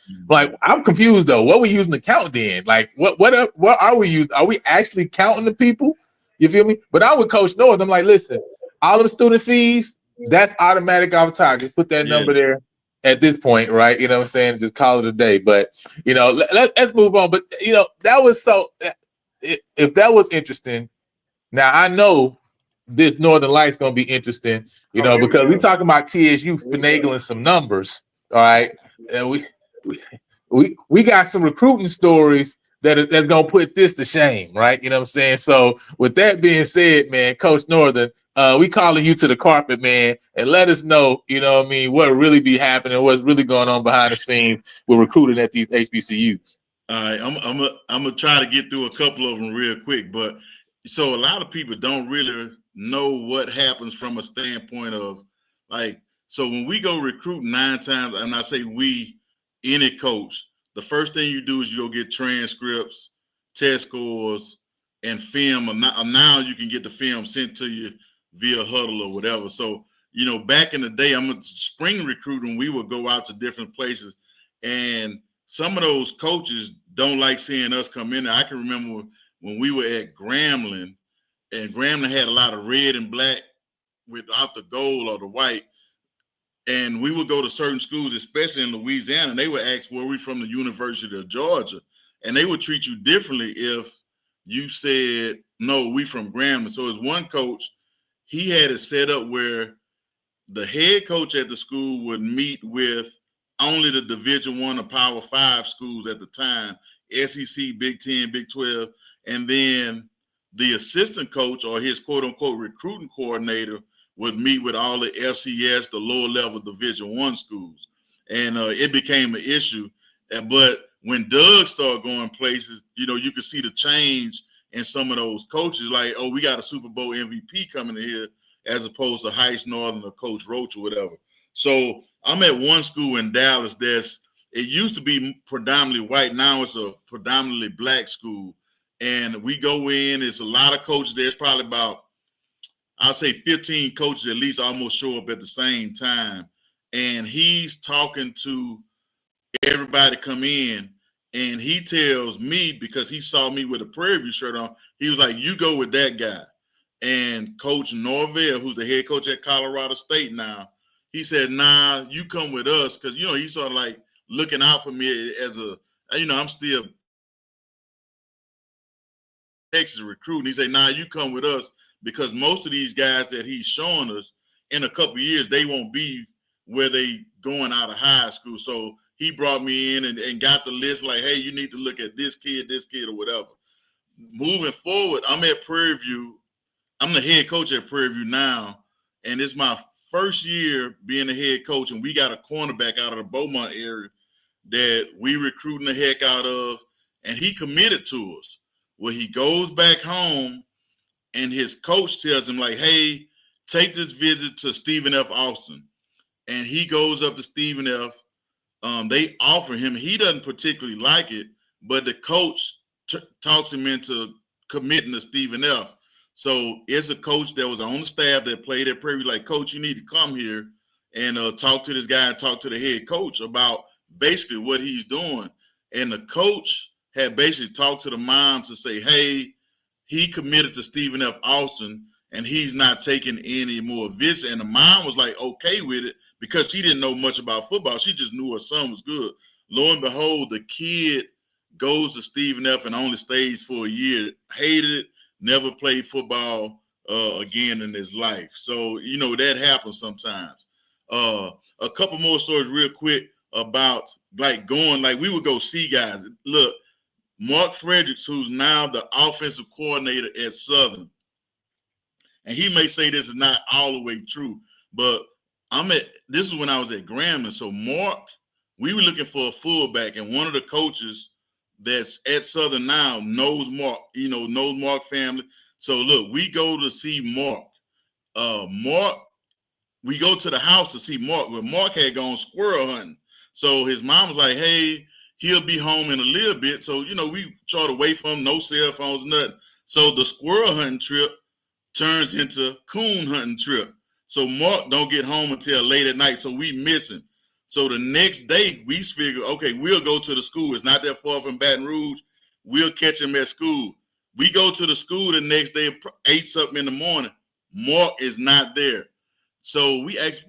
I'm confused though. What we using to count then? Like, what are we using? Are we actually counting the people? You feel me? But I'm with Coach North. I'm like, listen, all of the student fees, that's automatic off the top. Just put that number there. At this point, right? You know what I'm saying? Just call it a day. But, you know, let's move on. But, you know, that was so – if that was interesting, now I know this Northern Lights going to be interesting, you know, because we talking about TSU finagling some numbers, all right? And we got some recruiting stories that's going to put this to shame, right? You know what I'm saying? So with that being said, man, Coach Northern, we calling you to the carpet, man, and let us know, you know what I mean, what really be happening, what's really going on behind the scenes with recruiting at these HBCUs. All right, I'm gonna try to get through a couple of them real quick, but so a lot of people don't really know what happens from a standpoint of like, so when we go recruit 9 times, and I say we, any coach, the first thing you do is you go get transcripts, test scores, and film. Now you can get the film sent to you via Huddle or whatever. So, you know, back in the day, I'm a spring recruiting, we would go out to different places, and some of those coaches don't like seeing us come in there. I can remember when we were at Grambling, and Grambling had a lot of red and black without the gold or the white. And we would go to certain schools, especially in Louisiana, and they would ask, were we from the University of Georgia? And they would treat you differently if you said, no, we from Grambling. So as one coach, he had it set up where the head coach at the school would meet with only the Division I or Power 5 schools at the time, SEC, Big 10, Big 12, and then the assistant coach or his quote-unquote recruiting coordinator would meet with all the FCS, the lower level Division I schools. And it became an issue. But when Doug started going places, you know, you could see the change in some of those coaches, like, oh, we got a Super Bowl MVP coming in here, as opposed to Heights Northern or Coach Roach or whatever. So I'm at one school in Dallas it used to be predominantly white. Now it's a predominantly black school. And we go in, it's a lot of coaches. There's probably about, I'll say 15 coaches at least almost show up at the same time. And he's talking to everybody come in, and he tells me, because he saw me with a Prairie View shirt on, he was like, you go with that guy. And Coach Norvell, who's the head coach at Colorado State now, he said, nah, you come with us. Because, you know, he's sort of like looking out for me as a, you know, I'm still Texas recruiting. He said, nah, you come with us, because most of these guys that he's showing us, in a couple of years, they won't be where they going out of high school. So he brought me in and got the list like, hey, you need to look at this kid, or whatever. Moving forward, I'm at Prairie View. I'm the head coach at Prairie View now, and it's my first year being the head coach, and we got a cornerback out of the Beaumont area that we recruiting the heck out of, and he committed to us. Well, he goes back home, and his coach tells him, like, hey, take this visit to Stephen F. Austin. And he goes up to Stephen F. They offer him. He doesn't particularly like it, but the coach talks him into committing to Stephen F. So it's a coach that was on the staff that played at Prairie, like, coach, you need to come here and talk to this guy and talk to the head coach about basically what he's doing. And the coach had basically talked to the mom to say, hey, he committed to Stephen F. Austin and he's not taking any more visits. And the mom was like, okay with it, because she didn't know much about football. She just knew her son was good. Lo and behold, the kid goes to Stephen F. and only stays for a year. Hated it, never played football again in his life. So, you know, that happens sometimes. A couple more stories real quick about like going, like we would go see guys. Look, Mark Fredericks, who's now the offensive coordinator at Southern, and he may say this is not all the way true, but this is when I was at Grambling. So Mark, we were looking for a fullback, and one of the coaches that's at Southern now knows Mark, knows Mark family. So look, we go to see Mark. We go to the house to see Mark, but Mark had gone squirrel hunting. So his mom was like, hey, he'll be home in a little bit. So, we try to wait for him, no cell phones, nothing. So the squirrel hunting trip turns into coon hunting trip. So Mark don't get home until late at night, so we miss him. So the next day, we figure, okay, we'll go to the school. It's not that far from Baton Rouge. We'll catch him at school. We go to the school the next day, 8-something in the morning. Mark is not there. So we ask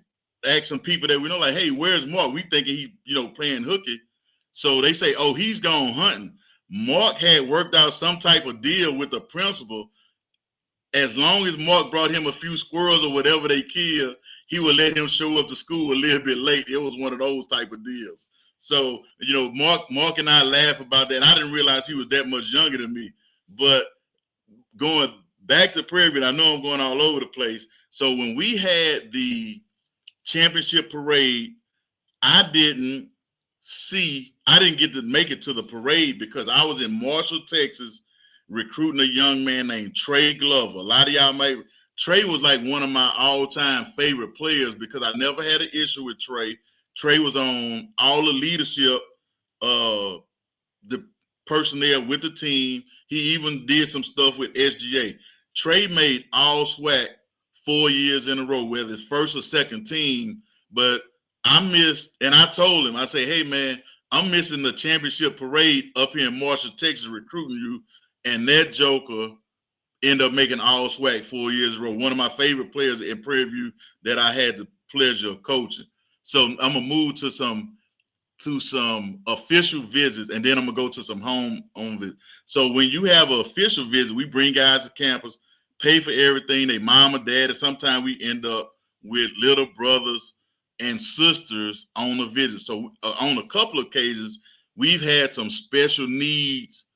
some people that we know, like, hey, where's Mark? We thinking he, playing hooky. So they say, oh, he's gone hunting. Mark had worked out some type of deal with the principal. As long as Mark brought him a few squirrels or whatever they killed, he would let him show up to school a little bit late. It was one of those type of deals. So, Mark and I laugh about that. I didn't realize he was that much younger than me. But going back to Prairie, I know I'm going all over the place. So when we had the championship parade, I didn't get to make it to the parade because I was in Marshall, Texas, recruiting a young man named Trey Glover. A lot of y'all Trey was like one of my all-time favorite players because I never had an issue with Trey. Trey was on all the leadership, the personnel with the team. He even did some stuff with SGA. Trey made all SWAC 4 years in a row, whether it's first or second team. But I missed, and I told him, I say, hey, man, I'm missing the championship parade up here in Marshall, Texas, recruiting you. And that joker ended up making all SWAC 4 years in a row. One of my favorite players in Prairie View that I had the pleasure of coaching. So I'm going to move to some official visits, and then I'm going to go to some home visits. So when you have an official visit, we bring guys to campus, pay for everything, they mom or dad, and sometimes we end up with little brothers and sisters on the visit. So on a couple of occasions, we've had some special needs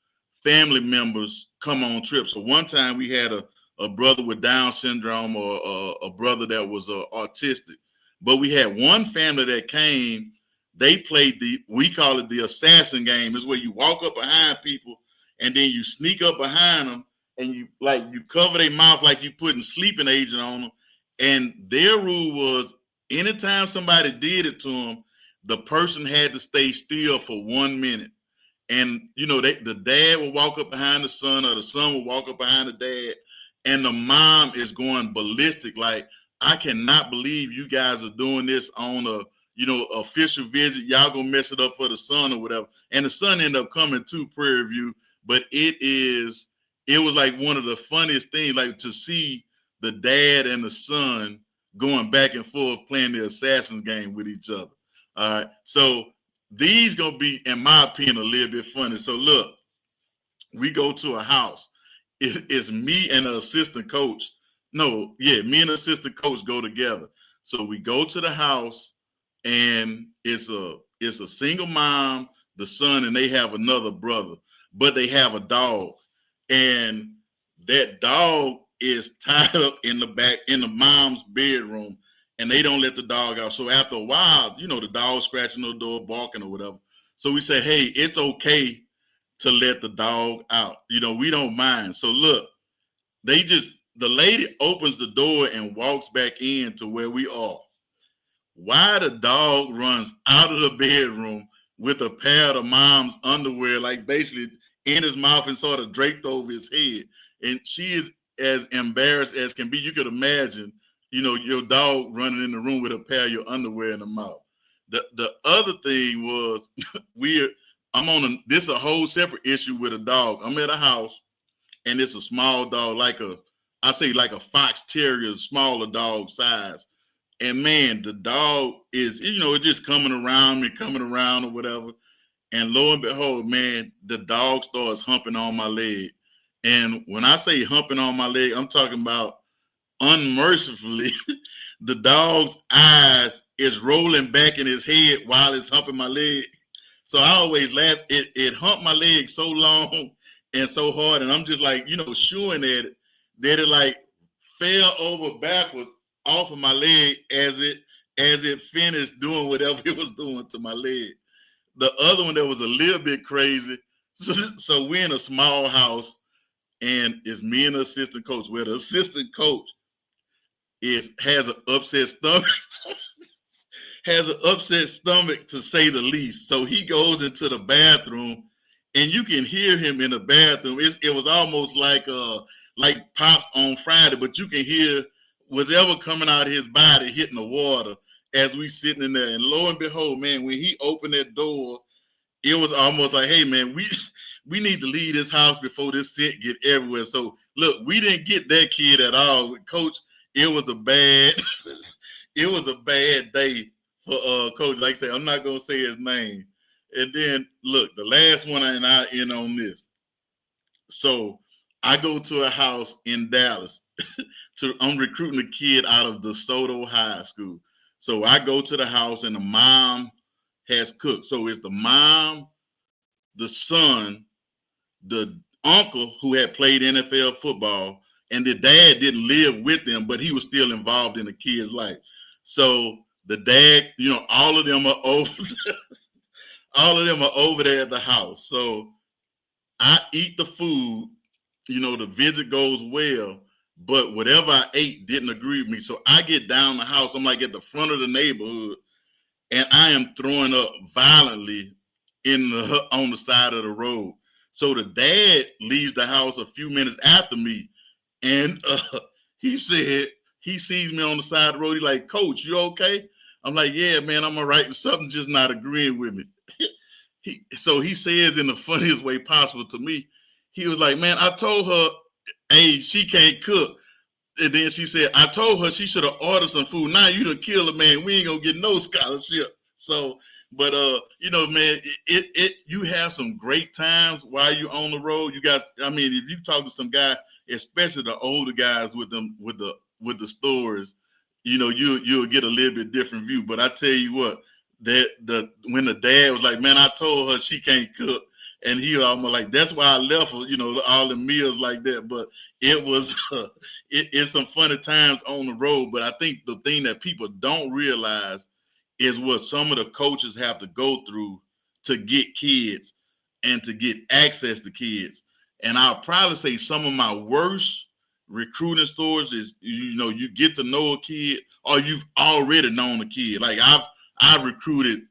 family members come on trips. So one time we had a brother with Down syndrome or a brother that was autistic. But we had one family that came, they played we call it the assassin game. It's where you walk up behind people and then you sneak up behind them and you cover their mouth like you putting sleeping agent on them. And their rule was anytime somebody did it to them, the person had to stay still for 1 minute. And, the dad will walk up behind the son or the son will walk up behind the dad. And the mom is going ballistic. Like, I cannot believe you guys are doing this on a, official visit. Y'all gonna mess it up for the son or whatever. And the son ended up coming to Prairie View. But it was like one of the funniest things, like to see the dad and the son going back and forth playing the Assassin's game with each other. All right. So these gonna be, in my opinion, a little bit funny. So look, we go to a house. It's me and an assistant coach. Me and the assistant coach go together. So we go to the house, and it's a single mom, the son, and they have another brother, but they have a dog, and that dog is tied up in the back in the mom's bedroom, and they don't let the dog out. So after a while, the dog's scratching the door, barking or whatever. So we say, hey, it's okay to let the dog out. We don't mind. So look, the lady opens the door and walks back in to where we are. Why the dog runs out of the bedroom with a pair of the mom's underwear, like basically in his mouth and sort of draped over his head. And she is as embarrassed as can be. You could imagine, your dog running in the room with a pair of your underwear in the mouth. The other thing was this is a whole separate issue with a dog. I'm at a house and it's a small dog, like a fox terrier, smaller dog size. And man, the dog is, just coming around or whatever. And lo and behold, man, the dog starts humping on my leg. And when I say humping on my leg, I'm talking about unmercifully, the dog's eyes is rolling back in his head while it's humping my leg. So I always laugh. It humped my leg so long and so hard, and I'm just like, shooing at it, that it like fell over backwards off of my leg as it finished doing whatever it was doing to my leg. The other one that was a little bit crazy. So we're in a small house, and it's me and the assistant coach. Where the assistant coach has an upset stomach. Has an upset stomach, to say the least. So he goes into the bathroom, and you can hear him in the bathroom. It was almost like Pops on Friday, but you can hear whatever coming out of his body hitting the water as we sitting in there. And lo and behold, man, when he opened that door, it was almost like, hey, man, we need to leave this house before this scent get everywhere. So look, we didn't get that kid at all. Coach, it was a bad day for Coach. Like I say, I'm not gonna say his name. And then look, the last one, and I in on this. So I go to a house in Dallas. I'm recruiting a kid out of DeSoto High School. So I go to the house, and the mom has cooked. So it's the mom, the son, the uncle who had played NFL football, and the dad didn't live with them, but he was still involved in the kid's life. So the dad, all of them are over. All of them are over there at the house. So I eat the food. The visit goes well, but whatever I ate didn't agree with me. So I get down the house. I'm like at the front of the neighborhood, and I am throwing up violently on the side of the road. So the dad leaves the house a few minutes after me, and he said he sees me on the side of the road. He's like, "Coach, you okay?" I'm like, "Yeah, man, I'm all right. Something just not agreeing with me." So he says in the funniest way possible to me, he was like, "Man, I told her, hey, she can't cook." And then she said, "I told her she should have ordered some food. Now you done killed a man. We ain't gonna get no scholarship." So, but man, you have some great times while you're on the road. You guys, I mean, if you talk to some guy, especially the older guys with the stories, you'll get a little bit different view. But I tell you what, when the dad was like, "Man, I told her she can't cook," and he almost like, "That's why I left her," all the meals like that. But it was it's some funny times on the road. But I think the thing that people don't realize is what some of the coaches have to go through to get kids and to get access to kids. And I'll probably say some of my worst recruiting stories is, you get to know a kid, or you've already known a kid. Like I've recruited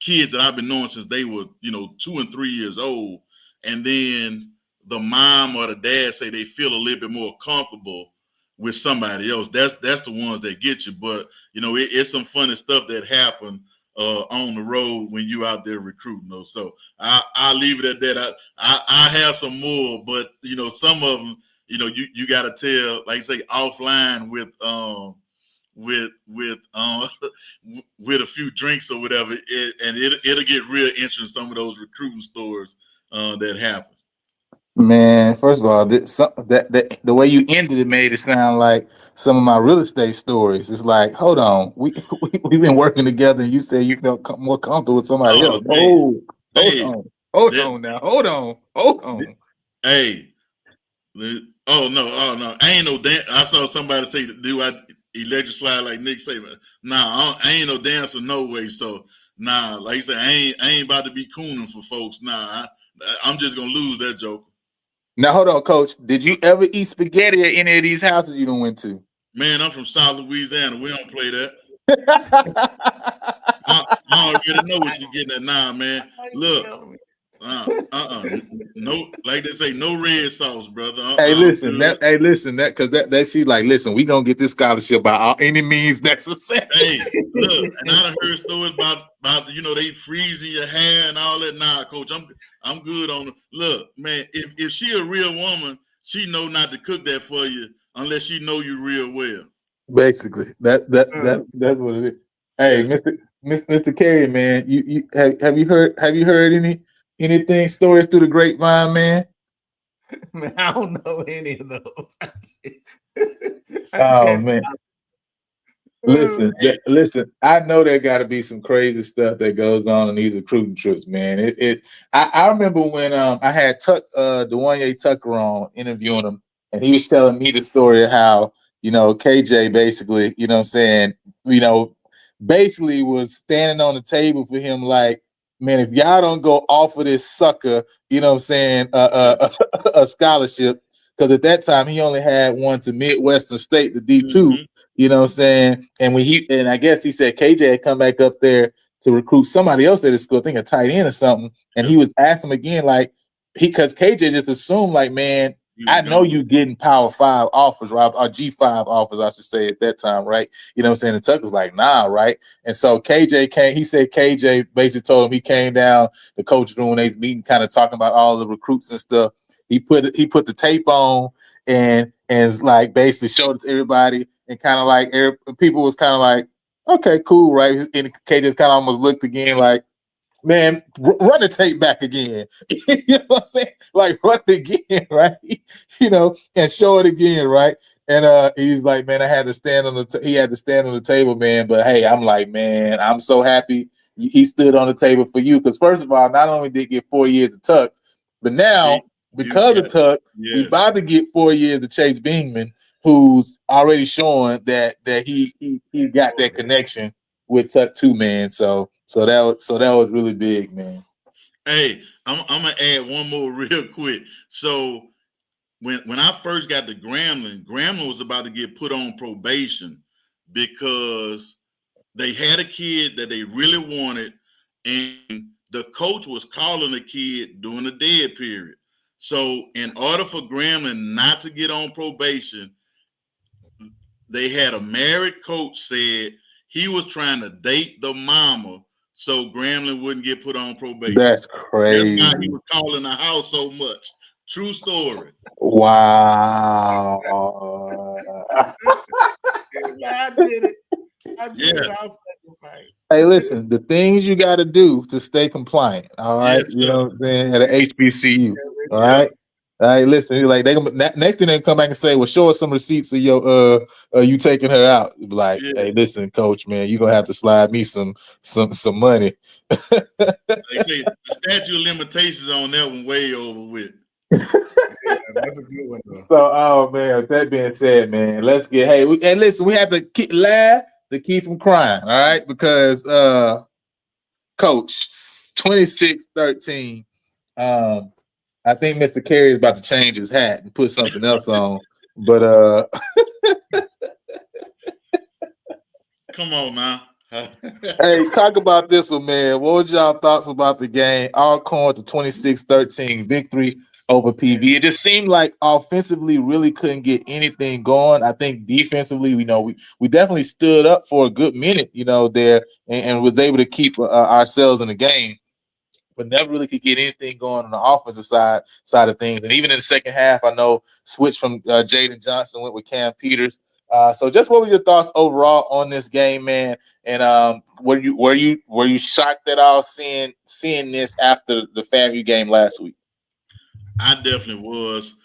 kids that I've been knowing since they were, 2 and 3 years old. And then the mom or the dad say they feel a little bit more comfortable with somebody else. That's the ones that get you. But, it's some funny stuff that happened on the road when you out there recruiting those. So I'll leave it at that. I have some more, but, some of them, you got to tell, like I say, offline with with a few drinks or whatever, and it'll get real interesting. Some of those recruiting stories that happen. Man, first of all, that the way you ended it made it sound like some of my real estate stories. It's like, hold on, we've been working together, and you said you felt more comfortable with somebody else. Man. Hold on now, hold on. Hey, oh no, I ain't no dance. I saw somebody say, "Do I electric slide like Nick Saban?" Nah, I ain't no dancer, no way. So nah, like I said, I ain't about to be cooning for folks. Nah, I'm just gonna lose that joker. Now hold on, Coach. Did you ever eat spaghetti at any of these houses you done went to? Man, I'm from South Louisiana. We don't play that. I already know what you're getting at now, man. Look, no, like they say, no red sauce, brother. Hey, listen, that she's like, listen, we gonna get this scholarship by any means necessary. Hey, look, and I done heard stories about they freezing your hair and all that. Nah, Coach, I'm good on it. Look, man, if she a real woman, she know not to cook that for you unless she know you real well. Basically, that's what it is. Hey, yeah. Mr. Carey, man, you have you heard anything stories through the grapevine, man? Man, I don't know any of those. Oh man. Listen, listen. I know there got to be some crazy stuff that goes on in these recruiting trips, man. I remember when I had Dwayne Tucker on interviewing him, and he was telling me the story of how KJ basically, what I'm saying, you know, basically was standing on the table for him, like, man, if y'all don't go offer this sucker, what I'm saying, a scholarship, because at that time he only had one to Midwestern State, the D2. Mm-hmm. You know what I'm saying? And I guess he said KJ had come back up there to recruit somebody else at his school, I think a tight end or something. And he was asking him again, like, because KJ just assumed, like, man, I know you getting Power 5 offers, Rob, or G5 offers, I should say, at that time, right? You know what I'm saying? And Tucker's like, nah, right? And so KJ came, he said KJ basically told him he came down the coach's room when they was meeting, kind of talking about all the recruits and stuff. He put the tape on and like basically showed it to everybody, and kind of like people was kind of like, okay, cool, right? And KJ kind of almost looked again like, man, run the tape back again. You know what I'm saying? Like, run it again, right? And show it again, right? And he's like, man, I had to stand on he had to stand on the table, man. But hey, I'm like, man, I'm so happy he stood on the table for you. Because first of all, not only did he get 4 years of Tuck, but now because of Tuck, we about to get 4 years of Chase Bingman, who's already showing that he got that connection with Tuck too, man. So that was really big, man. Hey, I'm gonna add one more real quick. So when I first got to Grambling was about to get put on probation because they had a kid that they really wanted, and the coach was calling the kid during the dead period. So in order for Grambling not to get on probation, they had a married coach said he was trying to date the mama so Grambling wouldn't get put on probation. That's crazy. That's why he was calling the house so much. True story. Wow. I did it. I did it. I'll sacrifice. Hey, listen, the things you got to do to stay compliant, all right? Yes, you know what I'm saying? At an HBCU, all right? All right, listen, like next thing they come back and say, well, show us some receipts of your you taking her out. Like, hey, listen, coach, man, you're gonna have to slide me some money. They say the statute of limitations on that one way over with. That's a good one, though. So, oh man, with that being said, man, let's get and listen, we have to laugh to keep from crying, all right? Because Coach, 26-13. I think Mr. Carey is about to change his hat and put something else on. But come on now. Hey, talk about this one, man. What was y'all thoughts about the game? Alcorn to 26-13 victory over PV. It just seemed like offensively really couldn't get anything going. I think defensively, we definitely stood up for a good minute, there and was able to keep ourselves in the game, but never really could get anything going on the offensive side of things. And even in the second half, I know switched from Jaden Johnson, went with Cam Peters. So just what were your thoughts overall on this game, man? And were you shocked at all seeing this after the FAMU game last week? I definitely was,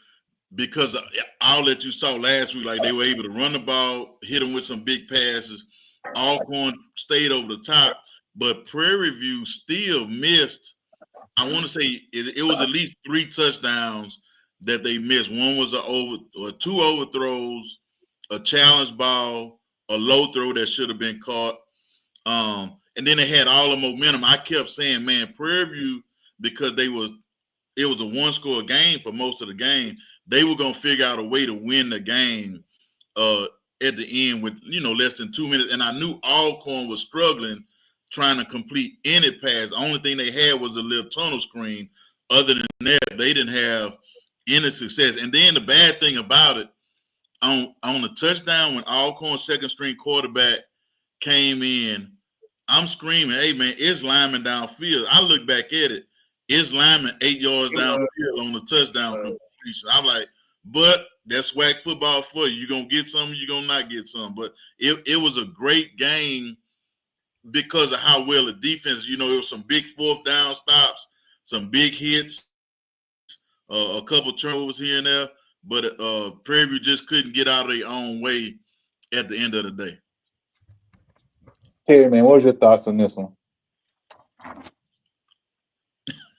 because all that you saw last week, like they were able to run the ball, hit them with some big passes. Alcorn stayed over the top, but Prairie View still missed. I want to say it was at least 3 touchdowns that they missed. One was two overthrows, a challenge ball, a low throw that should have been caught. And then they had all the momentum. I kept saying, man, Prairie View, because it was a 1-score game for most of the game, they were going to figure out a way to win the game at the end with, less than 2 minutes. And I knew Alcorn was struggling trying to complete any pass. The only thing they had was a little tunnel screen. Other than that, they didn't have any success. And then the bad thing about it, on the touchdown when Alcorn's second-string quarterback came in, I'm screaming, hey, man, it's lineman downfield. I look back at it. It's lineman 8 yards downfield on the touchdown completion. I'm like, but that's SWAC football for you. You're going to get some, you're going to not get some. But it was a great game because of how well the defense, it was some big 4th down stops, some big hits, a couple turnovers here and there. but Prairie View just couldn't get out of their own way at the end of the day. Hey, man, what was your thoughts on this one?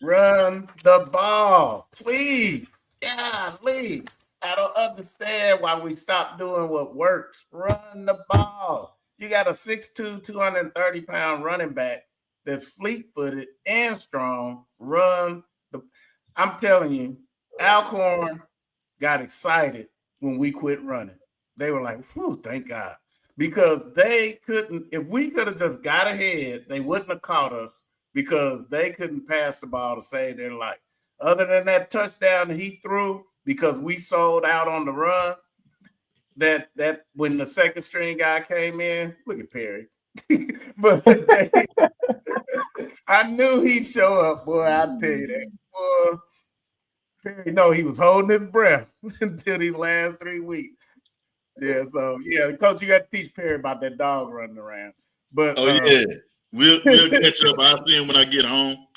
Run the ball, please. Golly. I don't understand why we stopped doing what works. Run the ball. You got a 6'2", 230-pound running back that's fleet-footed and strong. I'm telling you, Alcorn got excited when we quit running. They were like, whew, thank God. Because they couldn't, if we could have just got ahead, they wouldn't have caught us because they couldn't pass the ball to save their life. Other than that touchdown that he threw, because we sold out on the run, that when the second string guy came in, look at Perry. But I knew he'd show up, boy. I'll tell you that. Boy, Perry, no, he was holding his breath until these last 3 weeks. Yeah, so yeah, Coach, you got to teach Perry about that dog running around. But yeah, we'll catch up. I'll see him when I get home.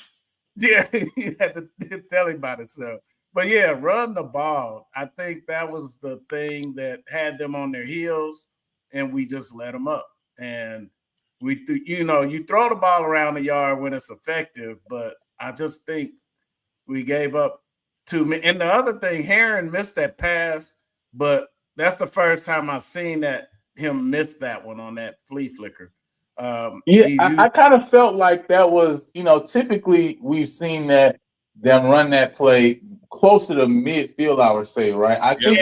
Yeah, you had to tell him about it. So, but yeah, run the ball. I think that was the thing that had them on their heels, and we just let them up. And you throw the ball around the yard when it's effective, but I just think we gave up too many. And the other thing, Heron missed that pass, but that's the first time I've seen him miss that one on that flea flicker. I kind of felt like that was, typically we've seen them run that play closer to midfield, I would say, right? I think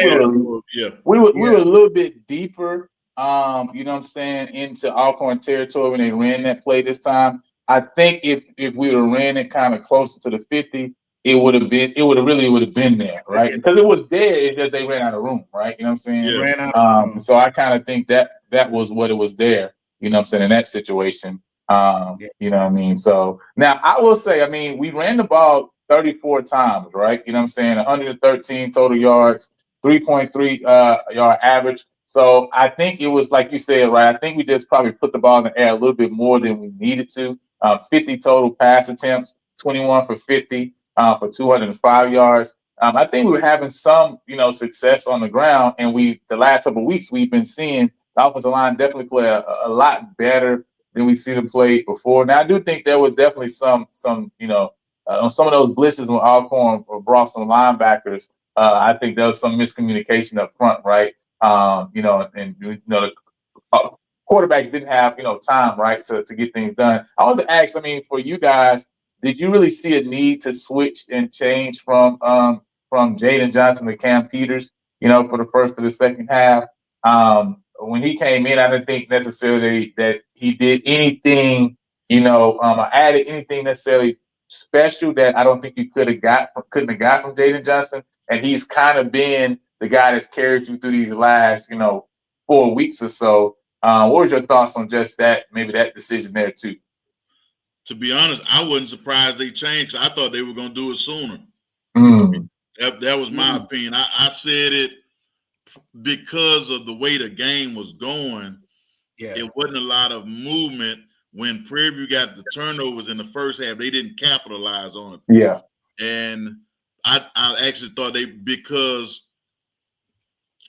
we were a little bit deeper, you know what I'm saying, into Alcorn territory when they ran that play this time. I think if we would have ran it kind of closer to the 50, it would have been there, right? Because it was there, it's just they ran out of room, right? You know what I'm saying? Yeah. Ran out of room. So I kind of think that was what it was there. You know what I'm saying, in that situation. You know what I mean? So now I will say, I mean, we ran the ball 34 times, right? You know what I'm saying? 113 total yards, 3.3 yard average. So I think it was like you said, right? I think we just probably put the ball in the air a little bit more than we needed to. 50 total pass attempts, 21 for 50 for 205 yards. I think we were having some, success on the ground, and the last couple of weeks we've been seeing the offensive line definitely play a lot better than we see them play before. Now, I do think there was definitely some on some of those blitzes when Alcorn brought some linebackers. I think there was some miscommunication up front, right? The quarterbacks didn't have time, right, to get things done. I want to ask, I mean, for you guys, did you really see a need to switch and change from Jaden Johnson to Cam Peters, for the first or the second half? When he came in, I didn't think necessarily that he did anything, added anything necessarily special that I don't think you couldn't have got from Jaden Johnson. And he's kind of been the guy that's carried you through these last, 4 weeks or so. What was your thoughts on just that, maybe that decision there too? To be honest, I wasn't surprised they changed. I thought they were going to do it sooner. That was my opinion. I said it because of the way the game was going. Yeah. It wasn't a lot of movement. When Prairie View got the turnovers in the first half, they didn't capitalize on it. Yeah. And I actually thought because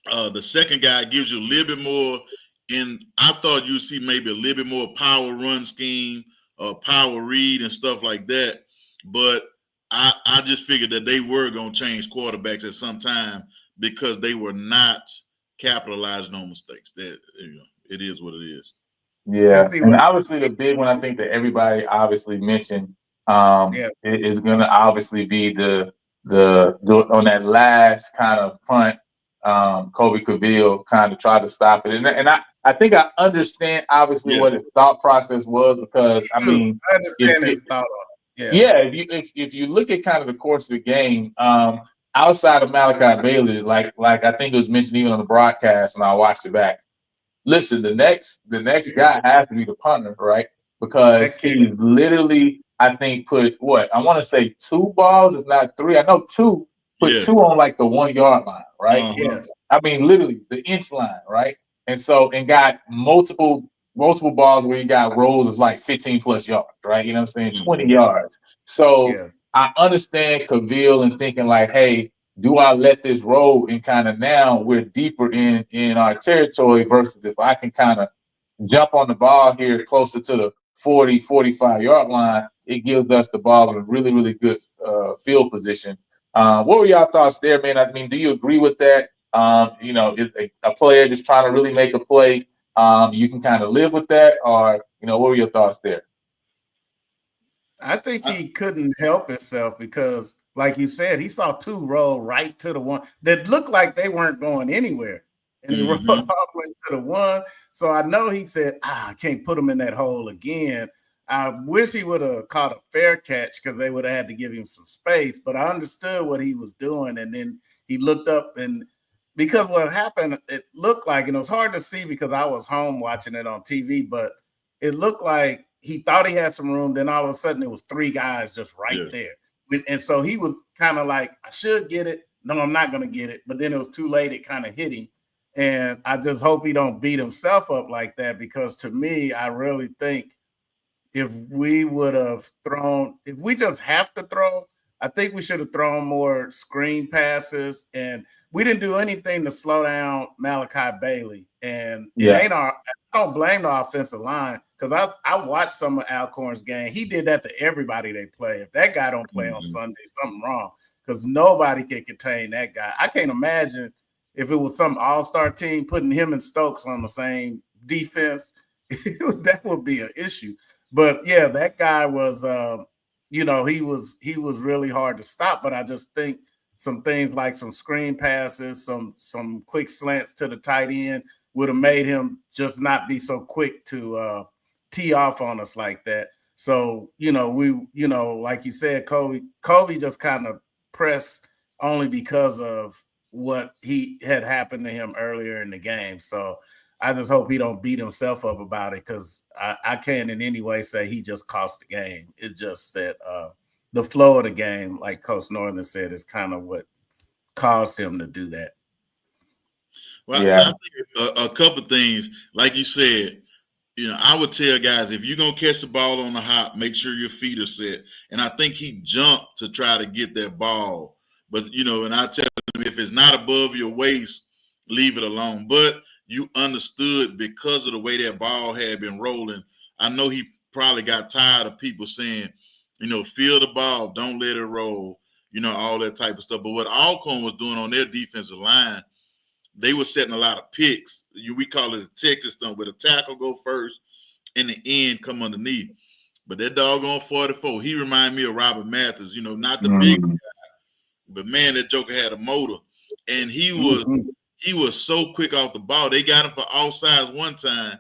the second guy gives you a little bit more, and I thought you'd see maybe a little bit more power run scheme, power read and stuff like that. But I just figured that they were going to change quarterbacks at some time because they were not capitalizing on mistakes. That it is what it is. Yeah, and obviously the big one I think that everybody obviously mentioned is going to obviously be the on that last kind of punt. Kobe Cavill kind of tried to stop it, and I think I understand obviously what his thought process was, because I mean I understand his thought on it. If you look at kind of the course of the game, outside of Malachi Bailey, like I think it was mentioned even on the broadcast, and I watched it back. Listen, the next guy has to be the punter, right? Because he literally, I think, put I want to say 2 balls, it's not 3. I know 2. Put 2 on like the 1 yard line, right? Yes. I mean, literally the inch line, right? And got multiple balls where you got rolls of like 15 plus yards, right? You know what I'm saying? 20 yards. So I understand Cavill and thinking like, hey, do I let this roll and kind of now we're deeper in our territory versus if I can kind of jump on the ball here closer to the 40, 45-yard line, it gives us the ball in a really, really good field position. What were y'all thoughts there, man? I mean, do you agree with that? Is a player just trying to really make a play, you can kind of live with that, or, what were your thoughts there? I think he couldn't help himself because, like you said, he saw two roll right to the one that looked like they weren't going anywhere. And he rolled all the way to the one. So I know he said, I can't put him in that hole again. I wish he would have caught a fair catch because they would have had to give him some space. But I understood what he was doing. And then he looked up, and because what happened, it looked like, and it was hard to see because I was home watching it on TV, but it looked like he thought he had some room. Then all of a sudden it was three guys just right there. And so he was kind of like, I should get it. No, I'm not going to get it. But then it was too late. It kind of hit him. And I just hope he don't beat himself up like that, because to me, I really think if we would have thrown, if we just have to throw, I think we should have thrown more screen passes. And we didn't do anything to slow down Malachi Bailey. And it ain't I don't blame the offensive line, because I watched some of Alcorn's game. He did that to everybody they play. If that guy don't play on Sunday, something wrong, because nobody can contain that guy. I can't imagine if it was some all-star team putting him and Stokes on the same defense. That would be an issue. But yeah, that guy was he was really hard to stop. But I just think some things like some screen passes, some quick slants to the tight end would have made him just not be so quick to tee off on us like that. So, like you said, Kobe just kind of pressed only because of what he had happened to him earlier in the game. So I just hope he don't beat himself up about it, because I can't in any way say he just cost the game. It's just that the flow of the game, like Coach Northern said, is kind of what caused him to do that. Well, I think a couple of things, like you said, I would tell guys, if you're going to catch the ball on the hop, make sure your feet are set. And I think he jumped to try to get that ball. But, and I tell him, if it's not above your waist, leave it alone. But you understood because of the way that ball had been rolling. I know he probably got tired of people saying, feel the ball, don't let it roll, all that type of stuff. But what Alcorn was doing on their defensive line, they were setting a lot of picks. We call it a Texas stunt, where the tackle go first and the end come underneath. But that doggone 44, he reminded me of Robert Mathis, not the big guy, but man, that joker had a motor. And he was so quick off the ball. They got him for offsides one time,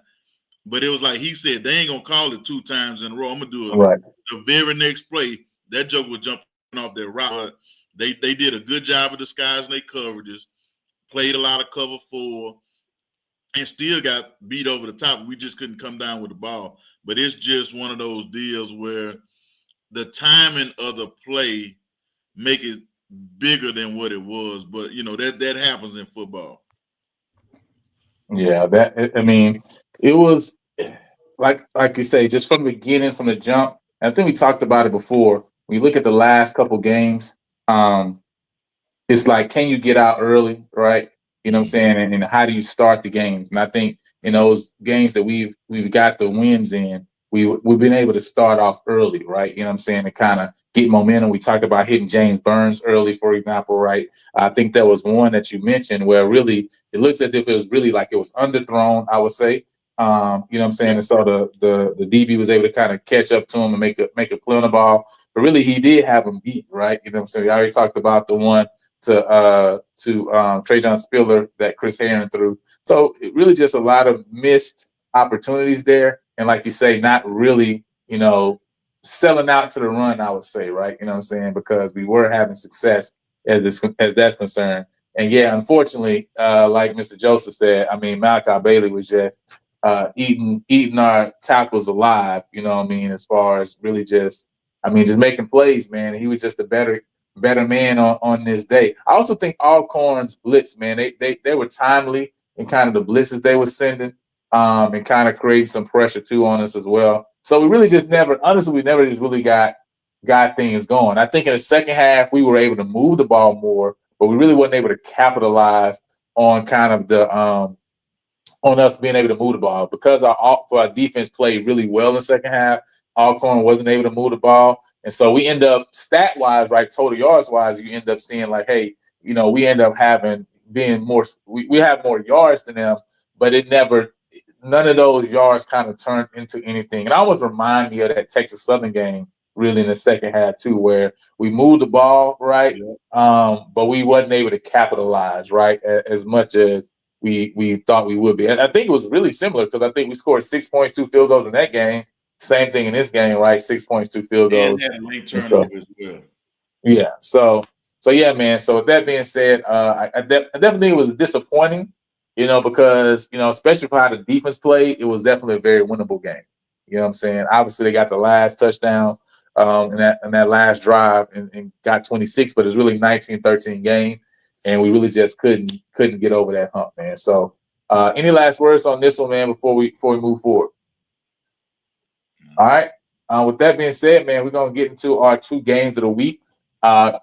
but it was like he said, they ain't gonna call it two times in a row. I'm gonna do it. Right. The very next play, that joker was jumping off their route. They did a good job of disguising their coverages. Played a lot of cover 4, and still got beat over the top. We just couldn't come down with the ball. But it's just one of those deals where the timing of the play make it bigger than what it was. But that happens in football. Yeah, it was like you say, just from the beginning, from the jump. And I think we talked about it before. When you look at the last couple games, it's like, can you get out early, right? You know what I'm saying? And how do you start the games? And I think in those games that we've got the wins in, we've been able to start off early, right? You know what I'm saying? To kind of get momentum. We talked about hitting James Burns early, for example, right? I think there was one that you mentioned where really it looked as if it was really like it was underthrown, I would say. You know what I'm saying? And so the DB was able to kind of catch up to him and make a play on the ball. But really, he did have him beat, right? You know what I'm saying? We already talked about the one to Trajan Spiller that Chris Herron threw. So it really just a lot of missed opportunities there. And like you say, not really, selling out to the run, I would say, right? You know what I'm saying? Because we were having success as that's concerned. And yeah, unfortunately, like Mr. Joseph said, Malachi Bailey was just eating our tackles alive, as far as really just making plays, man. He was just a better man on this day. I also think Alcorn's blitz, man, they were timely in kind of the blitzes they were sending, and kind of creating some pressure too on us as well. So we really just never just really got things going. I think in the second half we were able to move the ball more, but we really wasn't able to capitalize on kind of the on us being able to move the ball because our defense played really well in the second half. Alcorn wasn't able to move the ball, and so we end up stat wise, right, total yards wise, you end up seeing like, hey, we end up being more. We have more yards than them, but none of those yards kind of turned into anything. And I always remind me of that Texas Southern game, really in the second half too, where we moved the ball right, but we wasn't able to capitalize right as much as we thought we would be. And I think it was really similar because I think we scored 6 points, 2 field goals in that game. Same thing in this game, right? 6 points, 2 field goals. And had a late turnover as well. Yeah. So yeah, man. So with that being said, I definitely think it was disappointing, because especially for how the defense played, it was definitely a very winnable game. You know what I'm saying? Obviously, they got the last touchdown in that last drive and got 26, but it's really 19-13 game, and we really just couldn't get over that hump, man. So, any last words on this one, man, before we move forward? All right. With that being said, man, we're gonna get into our 2 games of the week.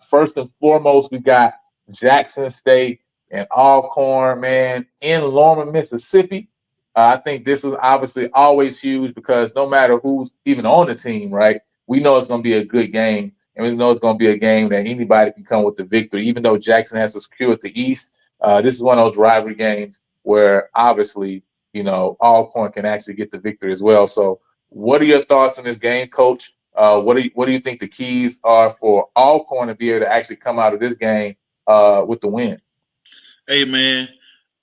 First and foremost, we got Jackson State and Alcorn, man, in Lorman, Mississippi. I think this is obviously always huge because no matter who's even on the team, right, we know it's going to be a good game, and we know it's going to be a game that anybody can come with the victory. Even though Jackson has to secure the East, this is one of those rivalry games where obviously, Alcorn can actually get the victory as well. So, what are your thoughts on this game, Coach? What do you think the keys are for Alcorn to be able to actually come out of this game with the win? Hey, man,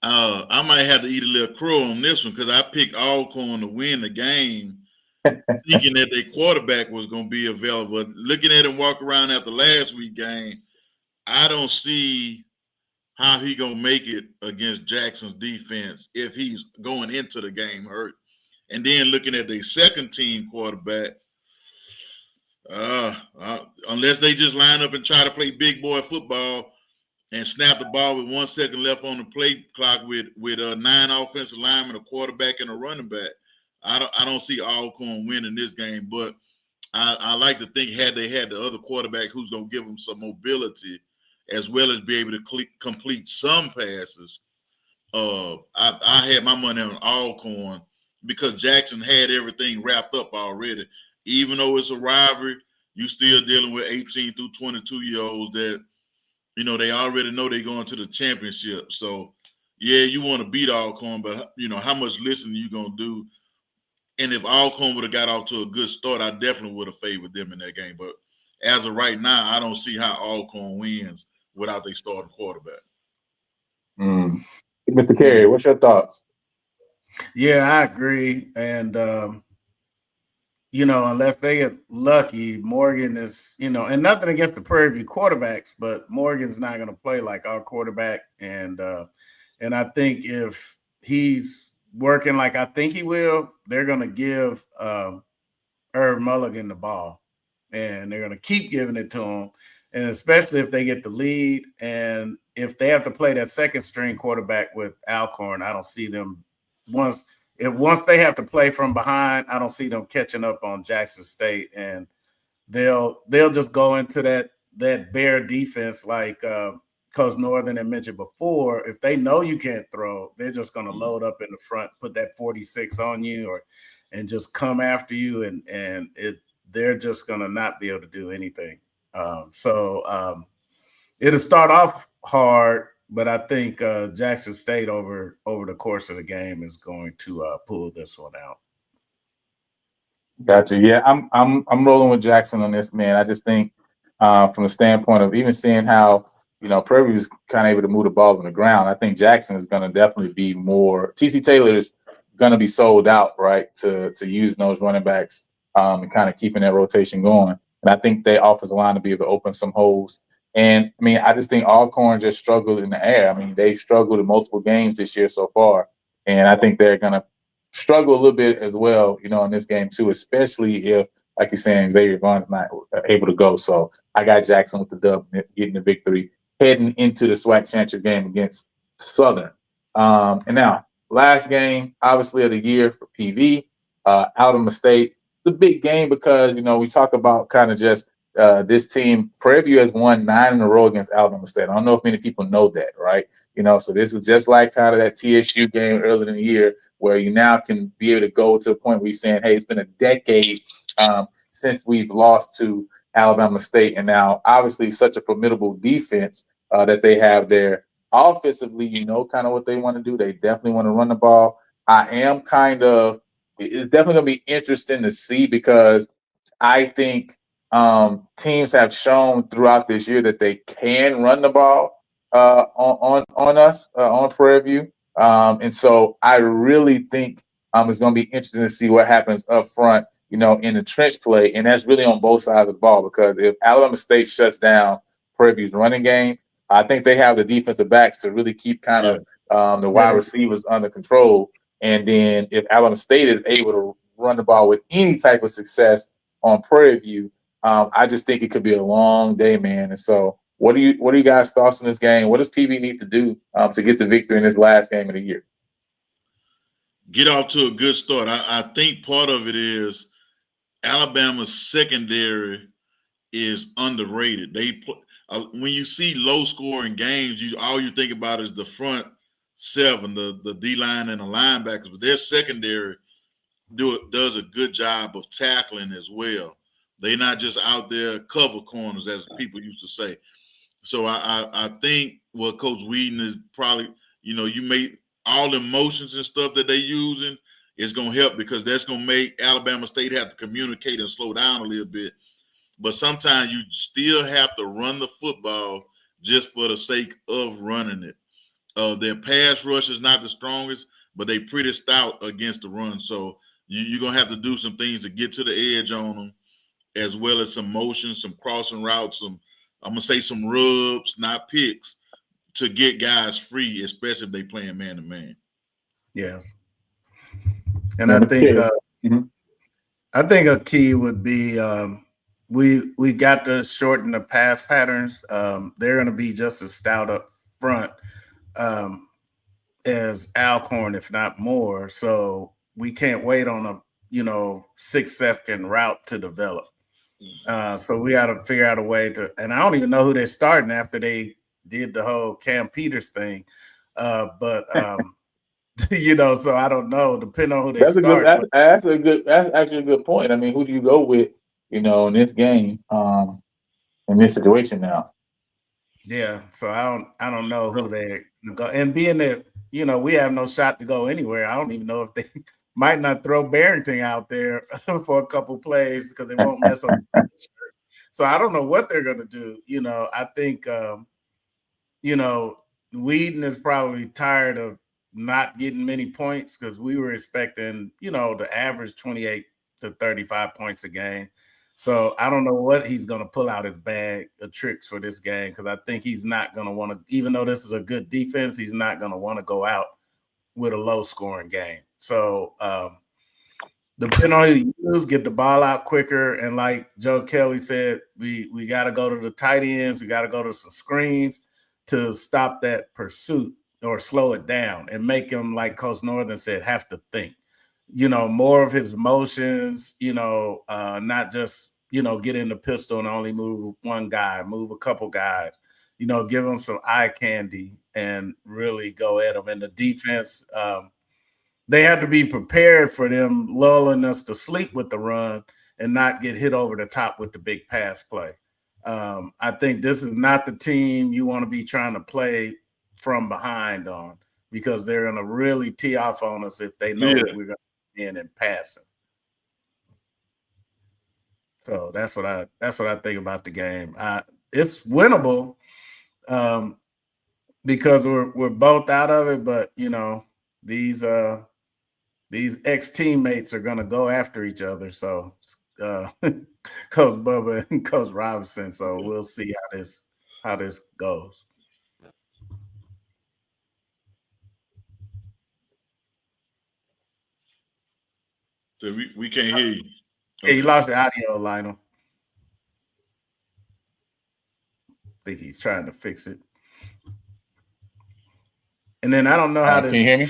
I might have to eat a little crow on this one because I picked Alcorn to win the game, thinking that their quarterback was going to be available. Looking at him walk around after last week's game, I don't see how he going to make it against Jackson's defense if he's going into the game hurt. And then looking at their second team quarterback, unless they just line up and try to play big boy football and snap the ball with 1 second left on the play clock with 9 offensive linemen, a quarterback, and a running back, I don't see Alcorn winning this game. But I like to think had they had the other quarterback who's going to give them some mobility as well as be able to complete some passes, I had my money on Alcorn because Jackson had everything wrapped up already. Even though it's a rivalry, you still dealing with 18 through 22-year-olds that, they already know they're going to the championship. So, yeah, you want to beat Alcorn, but, how much listening you going to do? And if Alcorn would have got off to a good start, I definitely would have favored them in that game. But as of right now, I don't see how Alcorn wins without their starting quarterback. Mr. Carey, what's your thoughts? Yeah, I agree. And, unless they get lucky, Morgan is, and nothing against the Prairie View quarterbacks, but Morgan's not going to play like our quarterback. And I think if he's working like I think he will, they're going to give Herb Mulligan the ball, and they're going to keep giving it to him. And especially if they get the lead, and if they have to play that second string quarterback with Alcorn, I don't see them once they have to play from behind, I don't see them catching up on Jackson State, and they'll just go into that bear defense like Coach Northern had mentioned before. If they know you can't throw, they're just going to load up in the front, put that 46 on you, and just come after you, and they're just going to not be able to do anything. It'll start off hard, but I think Jackson State over the course of the game is going to pull this one out. Gotcha. Yeah, I'm rolling with Jackson on this, man. I just think from the standpoint of even seeing how Prairie was kind of able to move the ball on the ground, I think Jackson is going to definitely be more. TC Taylor is going to be sold out, right, to use those running backs and kind of keeping that rotation going. And I think they offensive line to be able to open some holes. And I mean, I just think Alcorn just struggled in the air. I mean, they struggled in multiple games this year so far, and I think they're going to struggle a little bit as well, in this game too, especially if, like you're saying, Xavier Vaughn's not able to go. So I got Jackson with the dub, getting the victory, heading into the SWAC championship game against Southern. And now, last game, obviously, of the year for PV, Alabama State. The big game because, we talk about kind of just this team, Prairie View, has won 9 in a row against Alabama State. I don't know if many people know that, right? So this is just like kind of that TSU game earlier in the year, where you now can be able to go to a point where you're saying, hey, it's been a decade since we've lost to Alabama State, and now obviously such a formidable defense that they have there. Offensively, kind of what they want to do. They definitely want to run the ball. It's definitely going to be interesting to see, because I think teams have shown throughout this year that they can run the ball on us on Prairie View, and so I really think it's going to be interesting to see what happens up front, in the trench play, and that's really on both sides of the ball, because if Alabama State shuts down Prairie View's running game, I think they have the defensive backs to really keep kind of the wide receivers under control. And then if Alabama State is able to run the ball with any type of success on Prairie View, I just think it could be a long day, man. And so, what are you guys' thoughts on this game? What does PB need to do to get the victory in this last game of the year? Get off to a good start. I think part of it is Alabama's secondary is underrated. When you see low scoring games, all you think about is the front seven, the D line and the linebackers, but their secondary does a good job of tackling as well. They're not just out there cover corners, as people used to say. So I think what Coach Whedon is probably, you make all the motions and stuff that they're using is going to help, because that's going to make Alabama State have to communicate and slow down a little bit. But sometimes you still have to run the football just for the sake of running it. Their pass rush is not the strongest, but they pretty stout against the run. So you're going to have to do some things to get to the edge on them, as well as some motion, some crossing routes, I'm going to say some rubs, not picks, to get guys free, especially if they playing man-to-man. Yeah. And I think I think a key would be we got to shorten the pass patterns. They're going to be just as stout up front as Alcorn, if not more. So we can't wait on a 6-second route to develop. So we got to figure out a way to, and I don't even know who they're starting after they did the whole Cam Peters thing. So I don't know, depending on who they start. That's actually a good point. I mean, who do you go with, in this game, in this situation now? Yeah. So I don't know who they go, and being that, we have no shot to go anywhere. I don't even know if they might not throw Barrington out there for a couple plays, because they won't mess up. So I don't know what they're going to do. I think, Whedon is probably tired of not getting many points, because we were expecting, to average 28 to 35 points a game. So I don't know what he's going to pull out his bag of tricks for this game, because I think he's not going to want to, even though this is a good defense, he's not going to want to go out with a low scoring game. So depending on who you use, get the ball out quicker. And like Joe Kelly said, we got to go to the tight ends. We got to go to some screens to stop that pursuit or slow it down, and make him, like Coach Northern said, have to think, more of his motions, not just, get in the pistol and only move one guy, move a couple guys, give him some eye candy and really go at them. And the defense, they have to be prepared for them lulling us to sleep with the run and not get hit over the top with the big pass play. I think this is not the team you want to be trying to play from behind on, because they're going to really tee off on us if they know that we're going to be in and passing. So that's what I think about the game. It's winnable because we're both out of it, but these ex-teammates are going to go after each other. So Coach Bubba and Coach Robinson. So we'll see how this goes. So we can't hear you. Okay. Yeah, you lost your audio, Lionel. I think he's trying to fix it. And then I don't know how this. Can you hear me?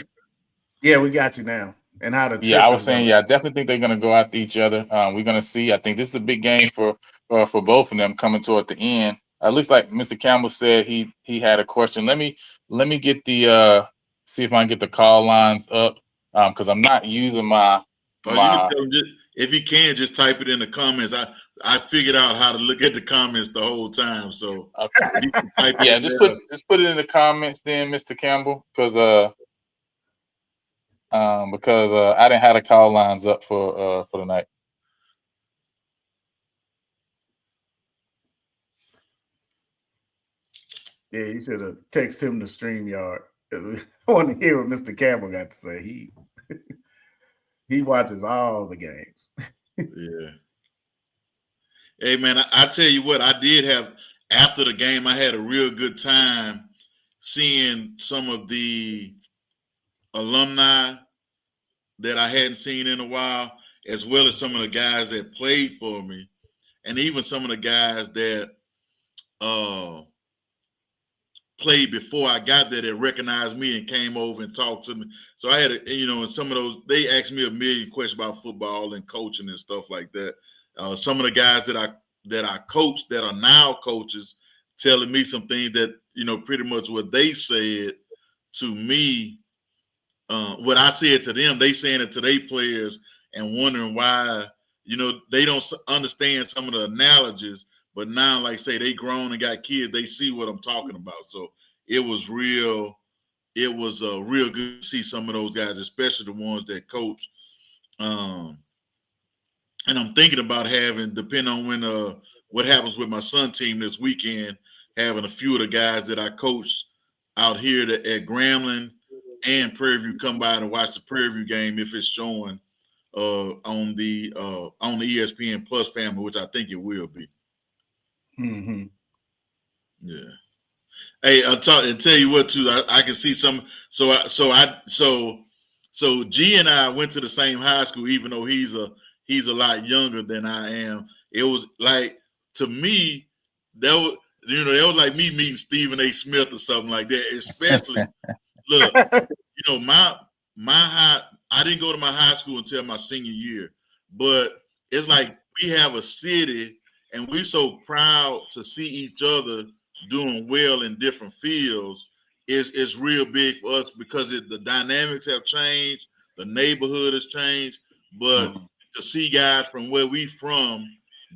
Yeah, we got you now. And how to. Yeah, I was saying, I definitely think they're going to go after each other. We're going to see. I think this is a big game for for both of them coming toward the end. At least like Mr. Campbell said, he had a question. Let me get the see if I can get the call lines up because I'm not using my. Or you can tell him if you can just type it in the comments. I figured out how to look at the comments the whole time, so okay. you can type yeah, it just put it in the comments then, Mr. Campbell, because I didn't have the call lines up for the night. Yeah, you should have texted him to StreamYard. I want to hear what Mr. Campbell got to say. He watches all the games. Yeah. Hey man, I tell you what, I did have after the game. I had a real good time seeing some of the alumni that I hadn't seen in a while, as well as some of the guys that played for me, and even some of the guys that played before I got there that recognized me and came over and talked to me. So I had, and some of those, they asked me a million questions about football and coaching and stuff like that. Some of the guys that I coached that are now coaches telling me some things that, pretty much what they said to me, what I said to them, they saying it to their players and wondering why, they don't understand some of the analogies. But now, like say, they grown and got kids, they see what I'm talking about. So it was real good to see some of those guys, especially the ones that coach. And I'm thinking about having, depending on when what happens with my son team this weekend, having a few of the guys that I coach out here at Grambling and Prairie View come by and watch the Prairie View game if it's showing on the ESPN Plus family, which I think it will be. Mm-hmm. Yeah. Hey, I'll tell you what too. I can see some. So G and I went to the same high school, even though he's a lot younger than I am. It was like, to me, that was like me meeting Stephen A. Smith or something like that. Especially, look, I didn't go to my high school until my senior year, but it's like we have a city and we're so proud to see each other doing well in different fields. Is real big for us because the dynamics have changed, the neighborhood has changed, but to see guys from where we from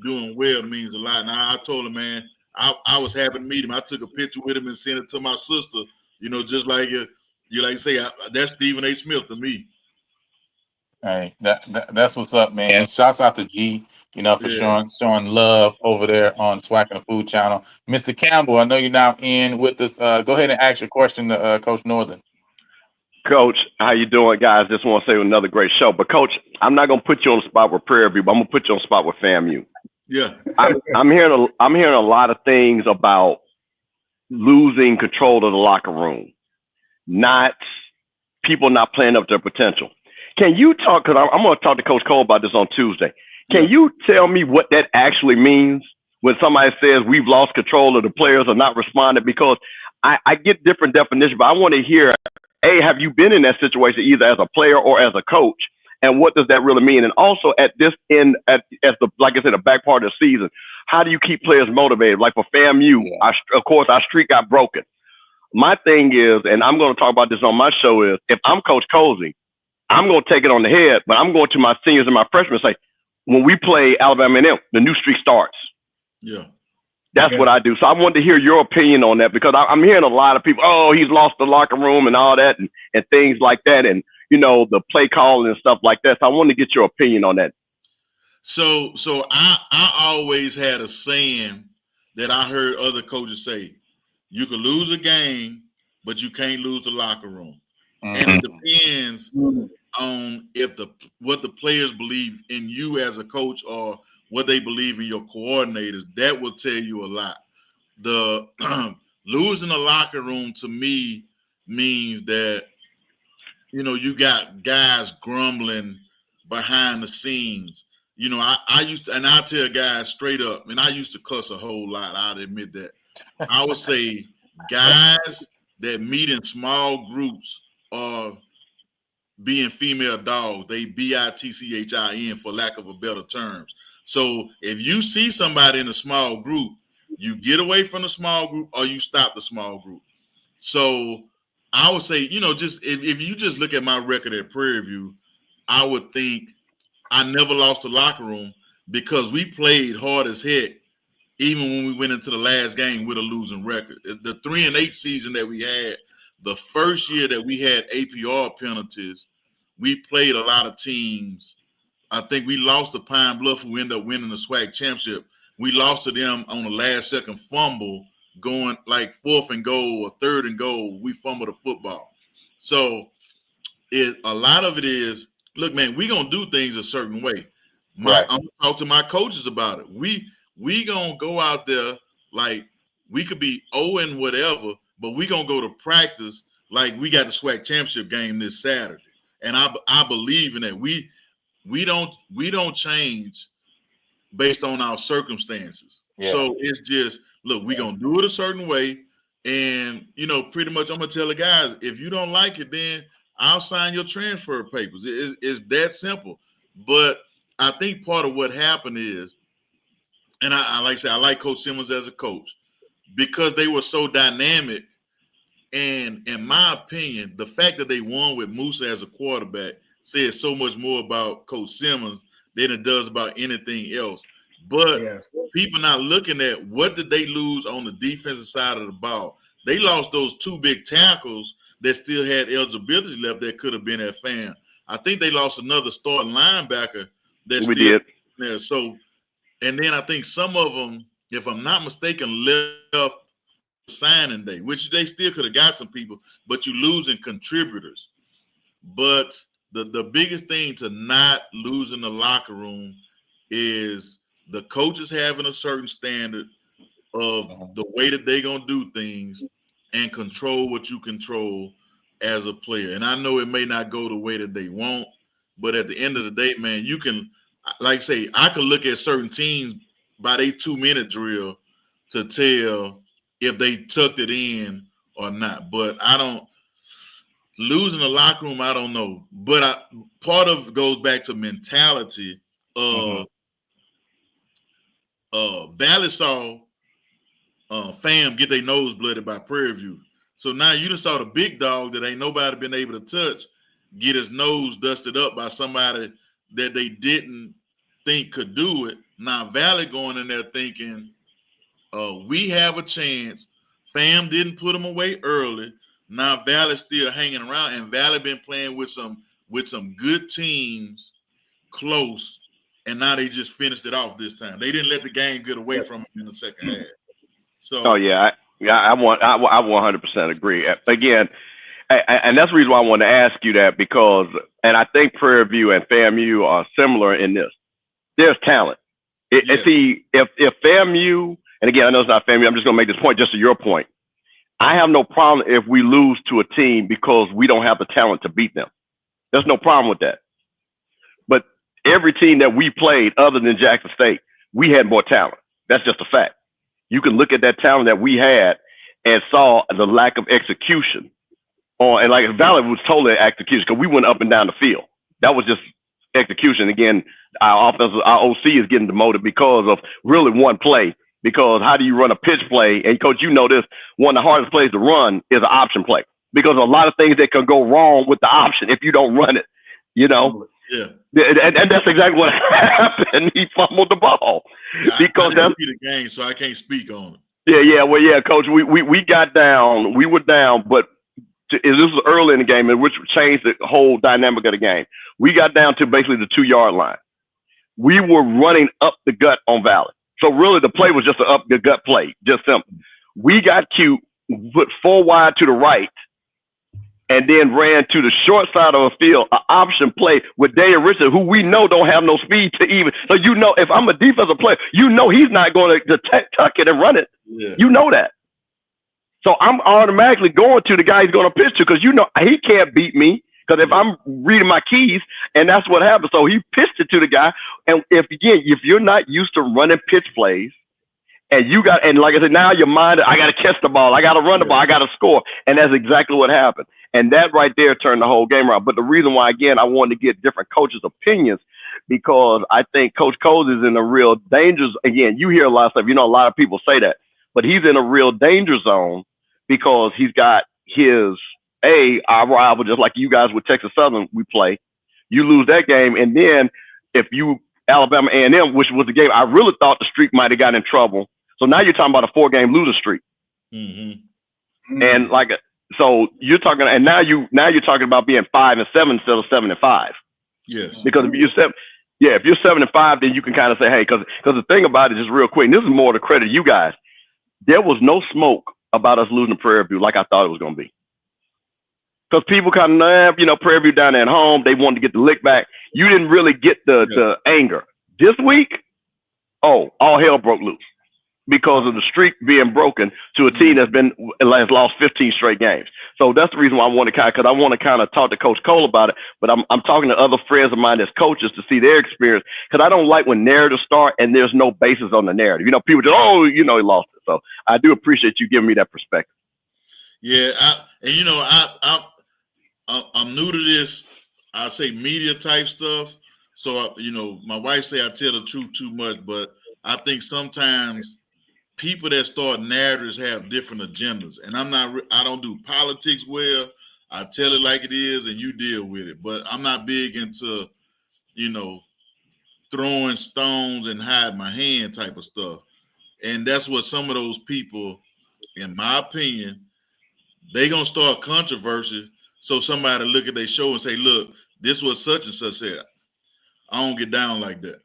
doing well means a lot. And I told him, man, I was happy to meet him. I took a picture with him and sent it to my sister, just like you like say, that's Stephen A. Smith to me. Hey, that's what's up, man. Shouts out to G, for showing love over there on SWAC and the Food Channel. Mr. Campbell, I know you're now in with us. Go ahead and ask your question to Coach Northern. Coach, how you doing, guys? Just want to say another great show. But Coach, I'm not gonna put you on the spot with Prairie View, but I'm gonna put you on the spot with FAMU. Yeah, I'm hearing a lot of things about losing control of the locker room, people not playing up to their potential. Can you talk? Because I'm going to talk to Coach Cole about this on Tuesday. Can you tell me what that actually means when somebody says we've lost control of the players or not responding? Because I get different definitions, but I want to hear, have you been in that situation either as a player or as a coach? And what does that really mean? And also at this end, like I said, the back part of the season, how do you keep players motivated? Like for FAMU, of course, our streak got broken. My thing is, and I'm going to talk about this on my show, is if I'm Coach Cozy, I'm going to take it on the head, but I'm going to my seniors and my freshmen and say, when we play Alabama A&M, the new streak starts. Yeah. That's what I do. So I wanted to hear your opinion on that because I'm hearing a lot of people, he's lost the locker room and all that and things like that. And, the play calling and stuff like that. So I wanted to get your opinion on that. So I always had a saying that I heard other coaches say, you can lose a game, but you can't lose the locker room. And it depends on what the players believe in you as a coach or what they believe in your coordinators. That will tell you a lot. The losing the locker room to me means that, you got guys grumbling behind the scenes. I used to, and I tell guys straight up, and I used to cuss a whole lot. I'd admit that. I would say guys that meet in small groups are being female dogs. They BITCHIN for lack of a better terms. So if you see somebody in a small group, you get away from the small group or you stop the small group. So I would say, just if you just look at my record at Prairie View, I would think I never lost the locker room because we played hard as heck, even when we went into the last game with a losing record. The 3-8 season that we had, the first year that we had APR penalties, we played a lot of teams. I think we lost to Pine Bluff, who ended up winning the SWAC championship. We lost to them on the last second fumble, going like 4th and goal or 3rd and goal. We fumbled the football. So a lot of it is, look, man, we gonna do things a certain way. I'm gonna talk to my coaches about it. We gonna go out there like we could be 0 and whatever, but we gonna go to practice like we got the SWAC championship game this Saturday. And I believe in that. We don't change based on our circumstances. Yeah. So it's just, look, we gonna do it a certain way. And pretty much I'm gonna tell the guys, if you don't like it, then I'll sign your transfer papers. It's that simple. But I think part of what happened is, and I like I say, I like Coach Simmons as a coach because they were so dynamic. And in my opinion, the fact that they won with Musa as a quarterback says so much more about Coach Simmons than it does about anything else. But people not looking at what did they lose on the defensive side of the ball. They lost those 2 big tackles that still had eligibility left that could have been at FAM. I think they lost another starting linebacker that we did there. So, and then I think some of them, if I'm not mistaken, left signing day, which they still could have got some people, but you losing contributors. But the biggest thing to not losing the locker room is the coaches having a certain standard of the way that they're gonna do things and control what you control as a player. And I know it may not go the way that they want, but at the end of the day, man, you can, like say, I could look at certain teams by their 2-minute drill to tell if they tucked it in or not. But I don't, losing the locker room, I don't know. But part of it goes back to mentality. Valley saw FAM get their nose blooded by Prairie View. So now you just saw the big dog that ain't nobody been able to touch get his nose dusted up by somebody that they didn't think could do it. Now Valley going in there thinking, we have a chance. FAM didn't put them away early. Now Valley's still hanging around, and Valley been playing with some good teams close, and now they just finished it off this time. They didn't let the game get away from them in the second half. So, I 100% agree. Again, and that's the reason why I want to ask you that, because, and I think Prairie View and FAMU are similar in this. There's talent. If FAMU, and again, I know it's not FAMU, I'm just going to make this point just to your point. I have no problem if we lose to a team because we don't have the talent to beat them. There's no problem with that. But every team that we played other than Jackson State, we had more talent. That's just a fact. You can look at that talent that we had and saw the lack of execution. And like Valley was totally execution because we went up and down the field. That was just execution. Again, our OC is getting demoted because of really one play. Because how do you run a pitch play? And coach, you know this, one of the hardest plays to run is an option play. Because a lot of things that can go wrong with the option if you don't run it, Yeah. And that's exactly what happened. He fumbled the ball. Because I didn't see the game, so I can't speak on Yeah, it. well, coach, we got down. We were down, but this was early in the game, which changed the whole dynamic of the game. We got down to basically the 2-yard line. We were running up the gut on Valley. So really the play was just an up the gut play, just simple. We got cute, put 4 wide to the right, and then ran to the short side of the field, an option play with Daniel Richard, who we know don't have no speed to even. So if I'm a defensive player, he's not going to tuck it and run it. Yeah. You know that. So I'm automatically going to the guy he's going to pitch to because he can't beat me. Because if I'm reading my keys, and that's what happened. So he pitched it to the guy. And if you're not used to running pitch plays, and like I said, now your mind, I got to catch the ball, I got to run the ball, I got to score. And that's exactly what happened. And that right there turned the whole game around. But the reason why, again, I wanted to get different coaches' opinions, because I think Coach Coles is in a real danger. Again, you hear a lot of stuff. You know, a lot of people say that, but he's in a real danger zone because he's got our rival, just like you guys with Texas Southern, we play. You lose that game, and then if you Alabama A&M, which was the game I really thought the streak might have got in trouble. So now you're talking about a 4-game losing streak, and so you're talking, and now you're talking about being 5-7 instead of 7-5. Yes, because if you're 7-5, then you can kind of say, hey, because the thing about it is real quick. And this is more to credit you guys. There was no smoke about us losing to Prairie View like I thought it was going to be. Because people kind of, Prairie View down there at home, they wanted to get the lick back. You didn't really get the anger. This week, all hell broke loose because of the streak being broken to a team has lost 15 straight games. So that's the reason why I want to kind of talk to Coach Cole about it. But I'm talking to other friends of mine as coaches to see their experience, because I don't like when narratives start and there's no basis on the narrative. People just, he lost it. So I do appreciate you giving me that perspective. Yeah, I'm new to this. I say media type stuff. So my wife say I tell the truth too much, but I think sometimes people that start narratives have different agendas, and I don't do politics well. I tell it like it is, and you deal with it. But I'm not big into, throwing stones and hide my hand type of stuff. And that's what some of those people, in my opinion, they gonna start controversy. So somebody look at their show and say, "Look, this was such and such said." I don't get down like that.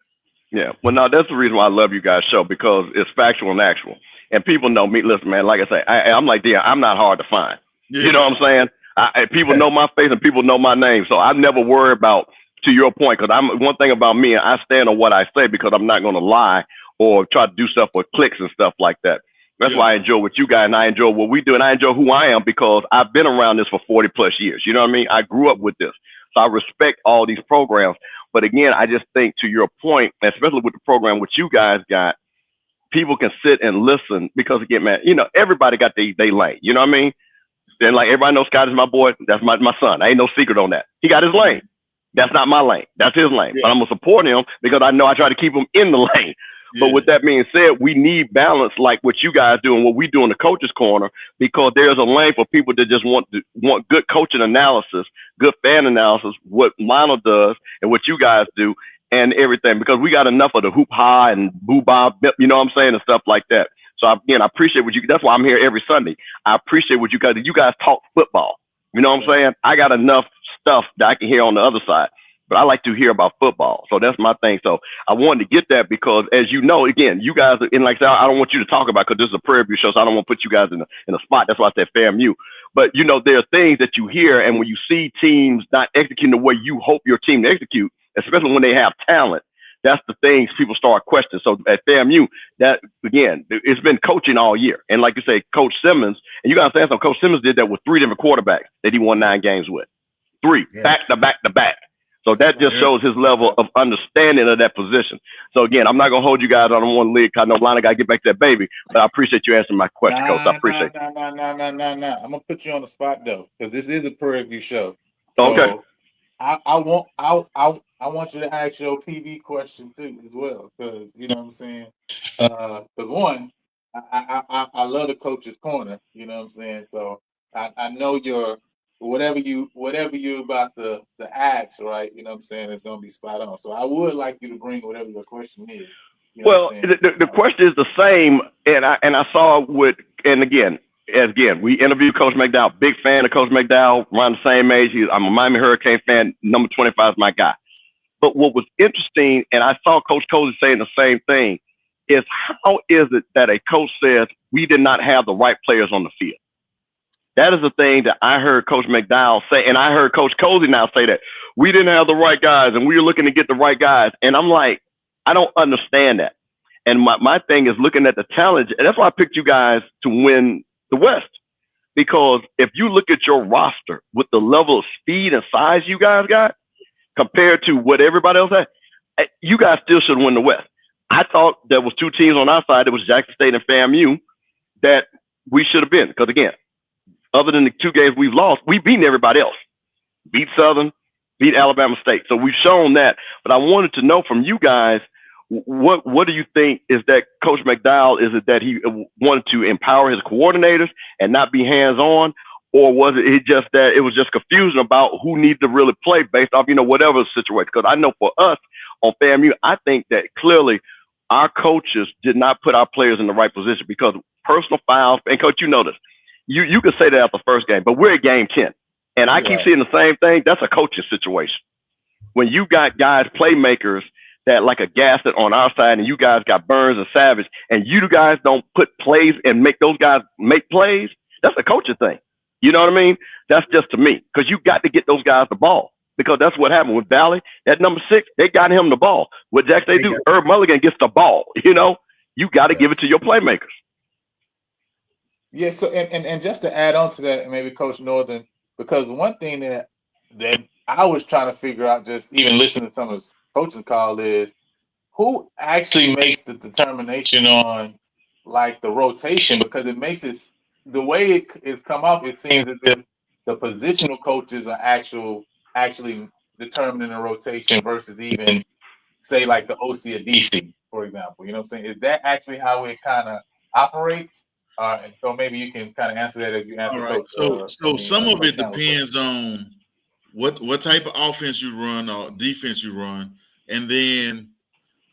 Yeah, well, no, that's the reason why I love you guys' show, because it's factual and actual. And people know me. Listen, man, like I say, I'm like, I'm not hard to find. Yeah. You know what I'm saying? People know my face and people know my name. So I never worry about, to your point, because one thing about me, I stand on what I say, because I'm not going to lie or try to do stuff with clicks and stuff like that. That's why I enjoy what you guys, and I enjoy what we do, and I enjoy who I am, because I've been around this for 40 plus years. You know what I mean? I grew up with this. So I respect all these programs. But again, I just think, to your point, especially with the program which you guys got, people can sit and listen, because again, man, everybody got their lane. You know what I mean? Then like everybody knows Scott is my boy. That's my son. Ain't no secret on that. He got his lane. That's not my lane. That's his lane. Yeah. But I'm gonna support him, because I know I try to keep him in the lane. Yeah. But with that being said, we need balance, like what you guys do and what we do in the coaches' corner, because there's a lane for people that just want good coaching analysis, good fan analysis, what Lionel does and what you guys do and everything, because we got enough of the hoop ha and boo bob, you know what I'm saying, and stuff like that. So again, I appreciate that's why I'm here every Sunday. I appreciate what you guys talk football. You know what I'm saying? I got enough stuff that I can hear on the other side, but I like to hear about football. So that's my thing. So I wanted to get that, because as you know, again, you guys, and like I said, I don't want you to talk about, because this is a Prairie View show, so I don't want to put you guys in a spot. That's why I said FAMU. But there are things that you hear, and when you see teams not executing the way you hope your team to execute, especially when they have talent, that's the things people start questioning. So at FAMU, that again, it's been coaching all year. And like you say, Coach Simmons, and you got to say something, Coach Simmons did that with 3 different quarterbacks that he won 9 games with. 3, back to back to back. So that just shows his level of understanding of that position. So again, I'm not gonna hold you guys on one leg. I know Lana got to get back to that baby, but I appreciate you answering my question, Coach. I appreciate it. No. I'm gonna put you on the spot though, because this is a Prairie View show. So okay. I want you to ask your PV question too as well, because you know what I'm saying. Because one, I love the coach's corner. You know what I'm saying. So I know your whatever you about to ask, right? You know what I'm saying, it's gonna be spot on. So I would like you to bring whatever your question is. You know well, the question is the same, and I saw again, we interviewed Coach McDowell, big fan of Coach McDowell, around the same age. I'm a Miami Hurricane fan. Number 25 is my guy. But what was interesting, and I saw Coach Cozy saying the same thing, is how is it that a coach says we did not have the right players on the field? That is the thing that I heard Coach McDowell say, and I heard Coach Cozy now say that we didn't have the right guys, and we were looking to get the right guys. And I'm like, I don't understand that. And my thing is looking at the talent, and that's why I picked you guys to win the West. Because if you look at your roster with the level of speed and size you guys got compared to what everybody else had, you guys still should win the West. I thought there was 2 teams on our side. It was Jackson State and FAMU that we should have been. Because again, other than the 2 games we've lost, we've beaten everybody else. Beat Southern, beat Alabama State. So we've shown that. But I wanted to know from you guys, what do you think is that Coach McDowell, is it that he wanted to empower his coordinators and not be hands-on? Or was it just that it was just confusion about who needs to really play based off, whatever situation? Because I know for us on FAMU, I think that clearly our coaches did not put our players in the right position because personal fouls, and Coach, you know this. You could say that after the first game, but we're at game 10. And I keep seeing the same thing. That's a coaching situation. When you got guys, playmakers, that like a Gassett on our side, and you guys got Burns and Savage, and you guys don't put plays and make those guys make plays, that's a coaching thing. You know what I mean? That's just to me, because you got to get those guys the ball, because that's what happened with Valley. That number 6, they got him the ball. What Jackson they do? Herb Mulligan gets the ball. You got to give it to your playmakers. Yeah. So and just to add on to that, maybe Coach Northern, because one thing that I was trying to figure out, just even listening to some of his coaching call, is who actually makes the determination on like the rotation, because it makes it. The way it's come up, it seems as if the positional coaches are actually determining the rotation versus even say like the OC or DC, for example. You know what I'm saying? Is that actually how it kind of operates? And so maybe you can kind of answer that as you answer. All right. Coach, Some of it depends on what type of offense you run or defense you run, and then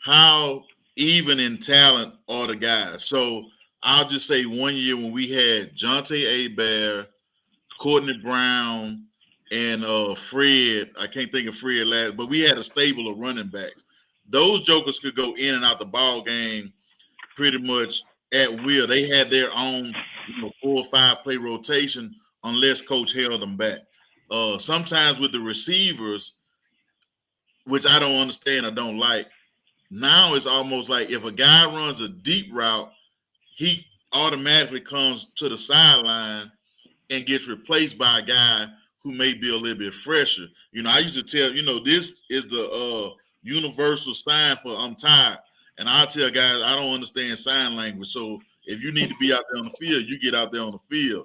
how even in talent are the guys. So I'll just say one year when we had Jonte Abear, Courtney Brown, and Fred. I can't think of Fred last, but we had a stable of running backs. Those jokers could go in and out the ball game pretty much at will. They had their own 4 or 5 play rotation unless coach held them back. Sometimes with the receivers, which I don't understand or don't like, now it's almost like if a guy runs a deep route, he automatically comes to the sideline and gets replaced by a guy who may be a little bit fresher. I used to tell, this is the universal sign for I'm tired. And I tell guys, I don't understand sign language. So if you need to be out there on the field, you get out there on the field.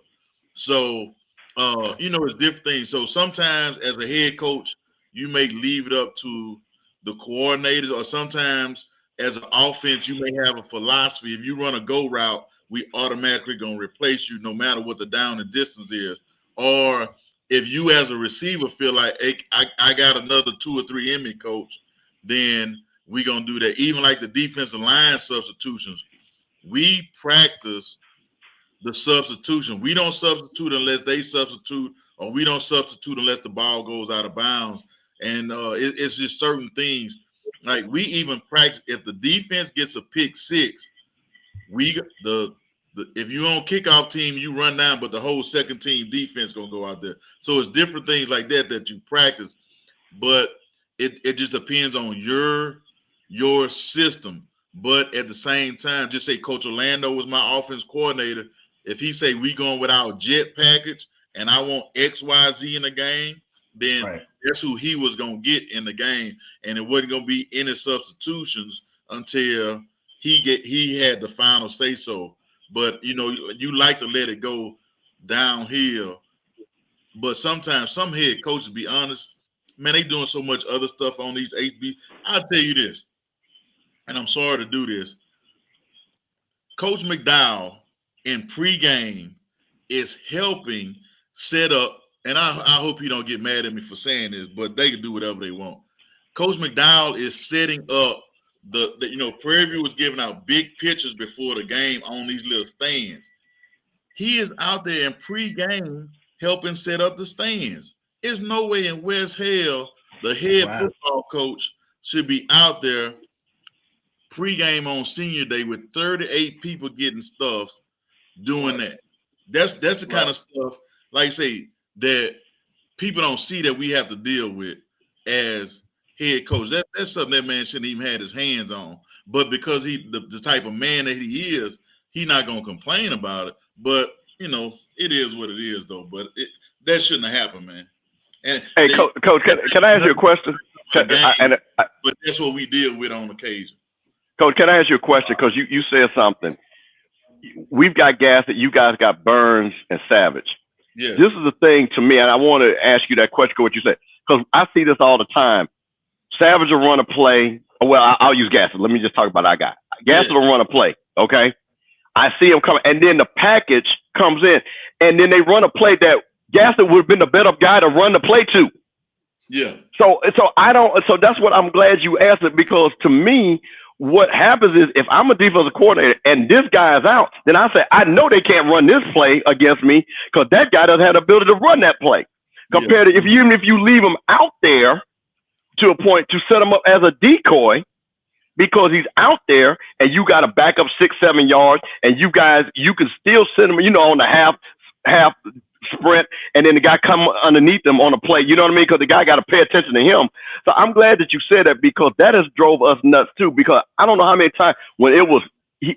So, it's different things. So sometimes as a head coach, you may leave it up to the coordinators, or sometimes as an offense, you may have a philosophy. If you run a go route, we automatically going to replace you no matter what the down and distance is. Or if you as a receiver feel like, hey, I got another 2 or 3 in me, coach, then we going to do that. Even like the defensive line substitutions, we practice the substitution. We don't substitute unless they substitute, or we don't substitute unless the ball goes out of bounds. And it's just certain things. Like we even practice, if the defense gets a pick 6, if you're on kickoff team, you run down, but the whole second team defense gonna go out there. So it's different things like that you practice, but it just depends on your system. But at the same time, just say Coach Orlando was my offense coordinator. If he say we going with our jet package and I want XYZ in the game, then that's who he was gonna get in the game, and it wasn't gonna be any substitutions until he had the final say so. But you like to let it go downhill. But sometimes some head coaches, be honest, man, they doing so much other stuff on these HB. I'll tell you this, and I'm sorry to do this. Coach McDowell in pregame is helping set up, and I hope you don't get mad at me for saying this, but they can do whatever they want. Coach McDowell is setting up Prairie View was giving out big pictures before the game on these little stands. He is out there in pregame helping set up the stands. There's no way in West hell the head football coach should be out there pregame on senior day with 38 people getting stuff doing that. That's the kind of stuff, like I say, that people don't see that we have to deal with as head coach. That's something that man shouldn't even have his hands on. But because he the type of man that he is, he's not gonna complain about it. But it is what it is, though. But that shouldn't have happened, man. And hey, Coach, can I ask you a question? But that's what we deal with on occasion. Coach, can I ask you a question? Because you said something. We've got Gassett, you guys got Burns and Savage. Yeah. This is the thing to me, and I want to ask you that question, what you said. because I see this all the time. Savage will run a play. Well, I'll use Gasser. Let me just talk about our guy. Gasser will run a play, okay? I see him coming, and then the package comes in, and then they run a play that Gasser would have been the better guy to run the play to. Yeah. So that's what I'm glad you asked it, because to me, what happens is if I'm a defensive coordinator and this guy is out, then I say, I know they can't run this play against me because that guy doesn't have the ability to run that play. Compared to even if you leave him out there to a point to set him up as a decoy, because he's out there and you got to back up 6-7 yards, and you can still send him, on the half sprint, and then the guy come underneath them on a play. You know what I mean? Because the guy got to pay attention to him. So I'm glad that you said that, because that has drove us nuts too. Because I don't know how many times when it was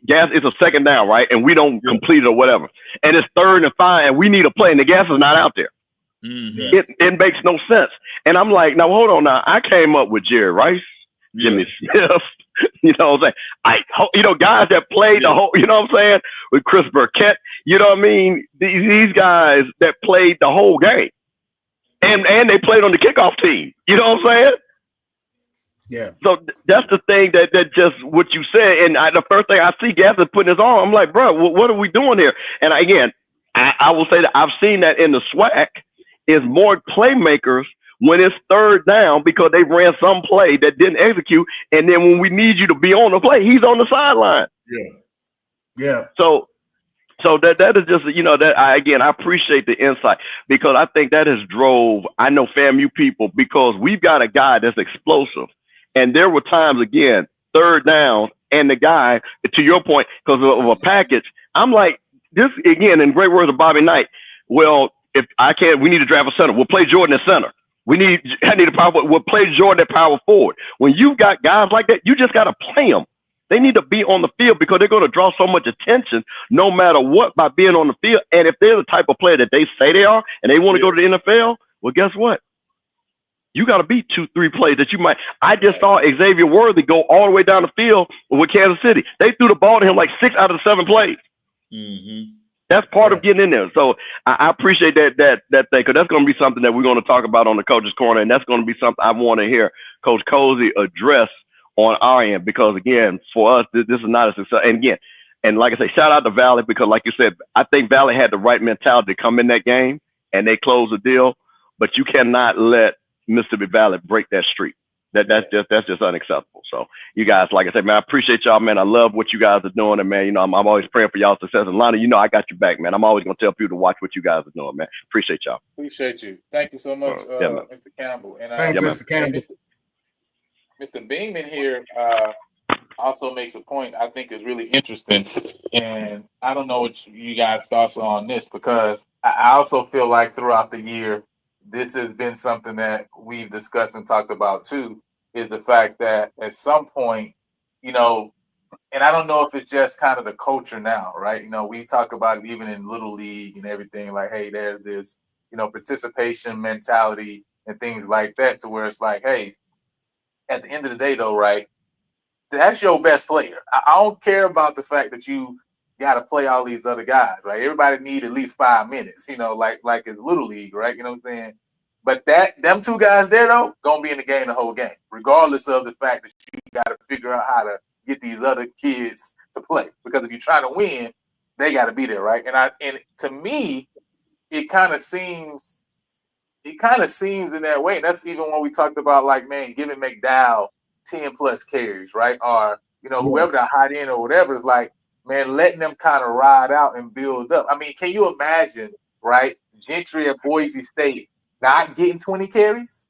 gas, it's a second down, right? And we don't complete it or whatever, and it's 3rd and 5, and we need a play, and the gas is not out there. Mm-hmm. It makes no sense. And I'm like, now hold on. Now I came up with Jerry Rice, Jimmy Smith. You know what I'm saying? Guys that played the whole, you know what I'm saying, with Chris Burkett. You know what I mean? These guys that played the whole game, and they played on the kickoff team. You know what I'm saying? Yeah. So that's the thing that just what you said. And the first thing I see Gasser putting his arm, I'm like, bro, what are we doing here? And again, I will say that I've seen that in the SWAC is more playmakers when it's 3rd down, because they ran some play that didn't execute, and then when we need you to be on the play, he's on the sideline. Yeah. So that is just, I appreciate the insight, because I think that has drove, I know FAMU people, because we've got a guy that's explosive, and there were times, again, 3rd down, and the guy, to your point, because of a package, I'm like, this, again, in great words of Bobby Knight, well, if I can't, we need to draft a center. We'll play Jordan at center. I need a power. We'll play Jordan at power forward. When you've got guys like that, you just got to play them. They need to be on the field, because they're going to draw so much attention no matter what by being on the field. And if they're the type of player that they say they are and they want to go to the NFL, well, guess what? You got to beat 2-3 plays that you might. I just saw Xavier Worthy go all the way down the field with Kansas City. They threw the ball to him like 6 out of the 7 plays. Mm-hmm. That's part of getting in there. So I appreciate that thing, because that's going to be something that we're going to talk about on the Coach's Corner, and that's going to be something I want to hear Coach Cozy address on our end, because, again, for us, this is not a success. And, again, and like I say, shout out to Valley, because, like you said, I think Valley had the right mentality to come in that game, and they closed the deal. But you cannot let Mississippi Valley break that streak. That's just unacceptable. So you guys, like I said, man, I appreciate y'all, man. I love what you guys are doing, and man, I'm always praying for y'all's success. And Lonnie, I got your back, man. I'm always gonna tell people to watch what you guys are doing, man. Appreciate y'all. Appreciate you. Thank you so much, Mr. Campbell. And thanks, Mr. Campbell. Mr. Bingman here also makes a point I think is really interesting, and I don't know what you guys' thoughts are on this, because I also feel like throughout the year, this has been something that we've discussed and talked about too, is the fact that at some point, and I don't know if it's just kind of the culture now, right? We talk about it even in Little League and everything, like, hey, there's this, participation mentality and things like that, to where it's like, hey, at the end of the day though, right, that's your best player. I don't care about the fact that you got to play all these other guys, right? Everybody need at least 5 minutes, like it's Little League, right? You know what I'm saying? But them 2 guys there, though, going to be in the game the whole game, regardless of the fact that you got to figure out how to get these other kids to play. Because if you're trying to win, they got to be there, right? And to me, it kind of seems in that way. And that's even when we talked about, like, man, giving McDowell 10-plus carries, right? Or, whoever the hot end or whatever is like, man, letting them kind of ride out and build up. I mean, can you imagine, right, Gentry at Boise State not getting 20 carries?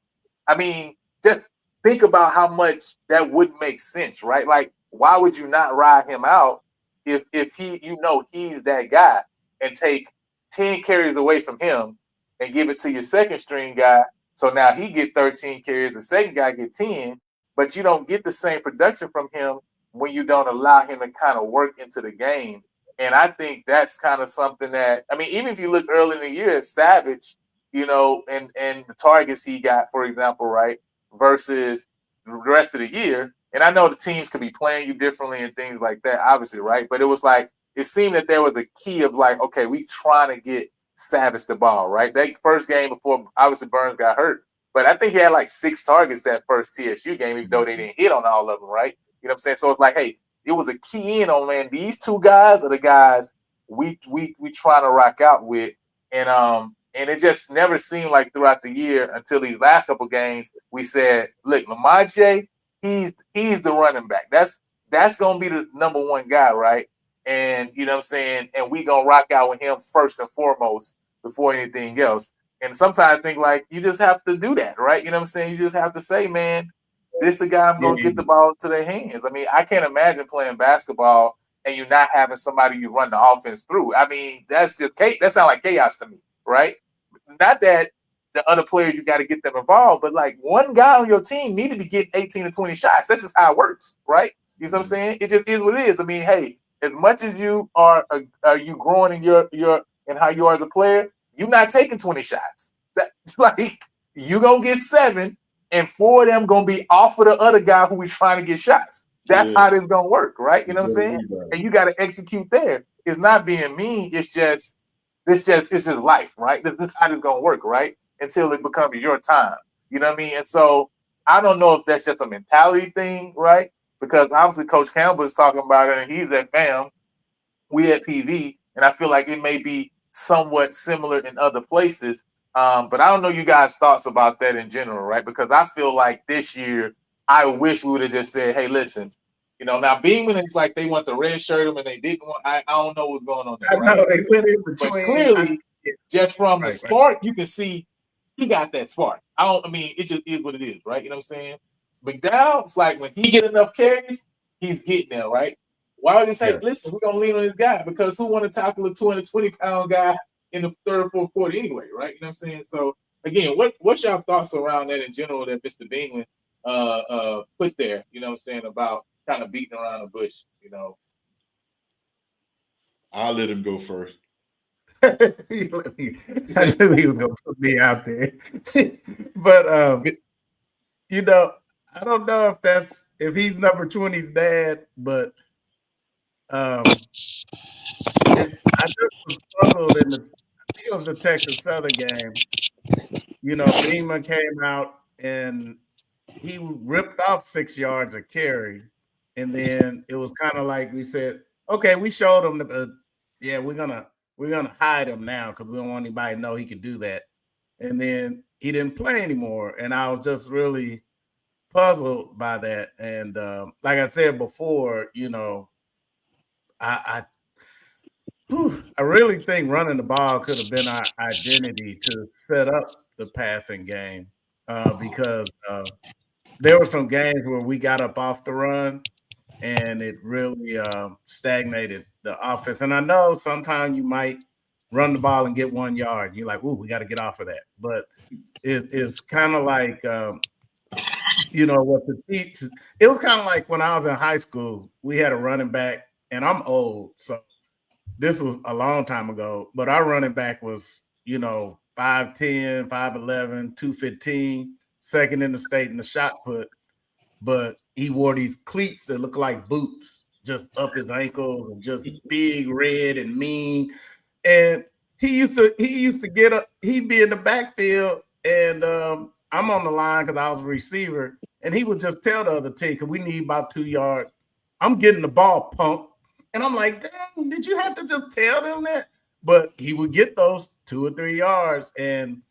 I mean, just think about how much that wouldn't make sense, right? Like, why would you not ride him out if he, he's that guy, and take 10 carries away from him and give it to your second string guy? So now he get 13 carries, the second guy get 10, but you don't get the same production from him when you don't allow him to kind of work into the game. And I think that's kind of something that, I mean, even if you look early in the year at Savage, and the targets he got, for example, right, versus the rest of the year. And I know the teams could be playing you differently and things like that, obviously, right? But it was like, it seemed that there was a key of like, okay, we trying to get Savage the ball, right? That first game before, obviously, Burns got hurt, But I think he had like 6 targets that first TSU game, even though they didn't hit on all of them, right? You know what I'm saying? So it's like, hey, it was a key in on, man, these 2 guys are the guys we trying to rock out with. And it just never seemed like throughout the year until these last couple games, we said, look, Lamar J, he's the running back. That's gonna be the number 1 guy, right? And you know what I'm saying? And we gonna rock out with him first and foremost before anything else. And sometimes I think like you just have to do that, right? You know what I'm saying? You just have to say, man, this is the guy I'm gonna get the ball to their hands. I mean, I can't imagine playing basketball and you not having somebody you run the offense through. I mean, that's just that sounds like chaos to me, right? Not that the other players you got to get them involved, but like one guy on your team need to be getting 18 to 20 shots. That's just how it works, right? You know what I'm saying? It just is what it is. I mean, hey, as much as you are you growing in your and how you are as a player, you're not taking 20 shots. That's like you gonna get 7, and 4 of them gonna be off of the other guy who is trying to get shots. That's how this gonna work, right? You know what I'm saying? And you got to execute there. It's not being mean. It's just it's just life, right? This is how it's gonna work, right? Until it becomes your time. You know what I mean? And so I don't know if that's just a mentality thing, right? Because obviously Coach Campbell is talking about it, and he's at BAM, we at PV, and I feel like it may be somewhat similar in other places. But I don't know you guys' thoughts about that in general, right? Because I feel like this year, I wish we would have just said, hey, listen, you know, now Beeman is like they want the red shirt him and they didn't want. I don't know what's going on there. I know they went in between. But clearly, just from the spark, you can see he got that spark. I mean, it just is what it is, right? You know what I'm saying? McDowell, it's like when he get enough carries, he's getting there, right? Why would they say, listen, we're gonna lean on this guy? Because who want to tackle a 220-pound guy in the third or fourth quarter anyway, right? You know what I'm saying? So again, what's your thoughts around that in general that Mr. Beeman put there, you know what I'm saying, about kind of beating around the bush, you know? I'll let him go first. I knew he was gonna put me out there. But you know, I don't know if he's number 20's dad, but I just was puzzled in the Texas Southern game. You know, Beeman came out and he ripped off 6 yards of carry, and then it was kind of like we said, okay, we showed him we're gonna hide him now because we don't want anybody to know he can do that. And then he didn't play anymore, and I was just really puzzled by that. And like I said before, you know, I really think running the ball could have been our identity to set up the passing game because there were some games where we got up off the run and it really stagnated the offense. And I know sometimes you might run the ball and get 1 yard. You're like, ooh, we got to get off of that. But it's kind of like, you know, it was kind of like when I was in high school, we had a running back, and I'm old, so this was a long time ago, but our running back was, you know, 5'10", 5'11", 215, second in the state in the shot put, but he wore these cleats that look like boots, just up his ankles and just big, red, and mean. And he used to get up, he'd be in the backfield, and I'm on the line because I was a receiver, and he would just tell the other team, because we need about 2 yards, I'm getting the ball pumped. And I'm like, dang, did you have to just tell them that? But he would get those 2 or 3 yards. And,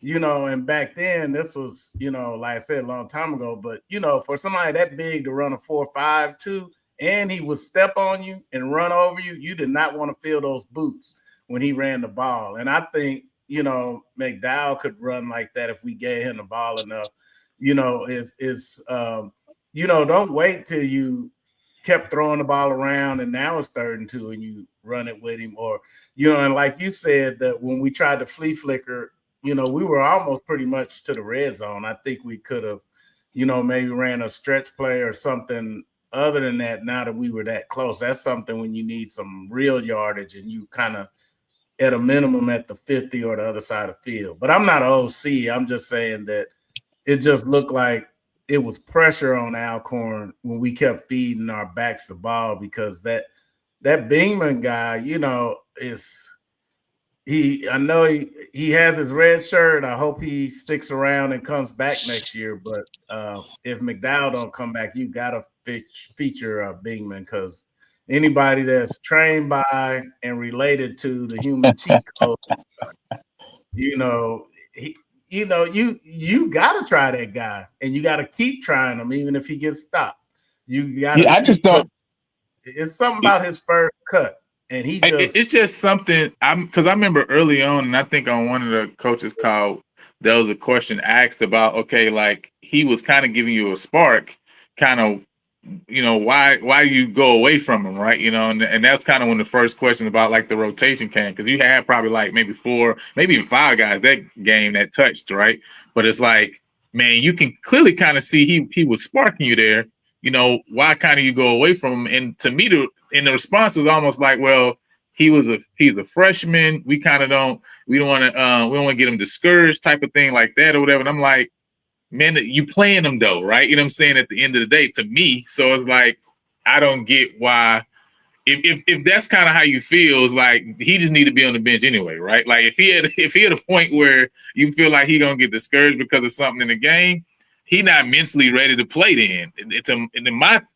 you know, and back then, this was, you know, like I said, a long time ago. But, you know, for somebody that big to run a 4.52, and he would step on you and run over you, you did not want to feel those boots when he ran the ball. And I think, you know, McDowell could run like that if we gave him the ball enough. You know, you know, don't wait till you kept throwing the ball around and now it's 3rd and 2 and you run it with him. Or, you know, and like you said, that when we tried to flea flicker, you know, we were almost pretty much to the red zone. I think we could have, you know, maybe ran a stretch play or something other than that now that we were that close. That's something when you need some real yardage and you kind of at a minimum at the 50 or the other side of the field. But I'm not an OC. I'm just saying that it just looked like it was pressure on Alcorn when we kept feeding our backs the ball, because that Beeman guy, you know, I know he has his red shirt. I hope he sticks around and comes back next year. But if McDowell don't come back, you gotta feature Bingman, because anybody that's trained by and related to the human cheat code, you gotta try that guy, and you gotta keep trying him, even if he gets stopped. You gotta. Yeah, I just don't. It's something about his first cut. And it's just something because I remember early on, and I think on one of the coaches' call, there was a question asked about, okay, like he was kind of giving you a spark, kind of, why you go away from him, right? And that's kind of when the first question about like the rotation came, because you had probably like maybe 4, maybe even 5 guys that game that touched, right? But it's like, man, you can clearly kind of see he was sparking you there. Why kind of you go away from him? And to me, the response was almost like, well, he's a freshman. We kind of don't want to get him discouraged, type of thing like that or whatever. And I'm like, man, you playing him though, right? You know what I'm saying? At the end of the day, to me, so it's like, I don't get why. If that's kind of how you feel, it's like he just need to be on the bench anyway, right? Like if he had a point where you feel like he gonna get discouraged because of something in the game, he not mentally ready to play then. It's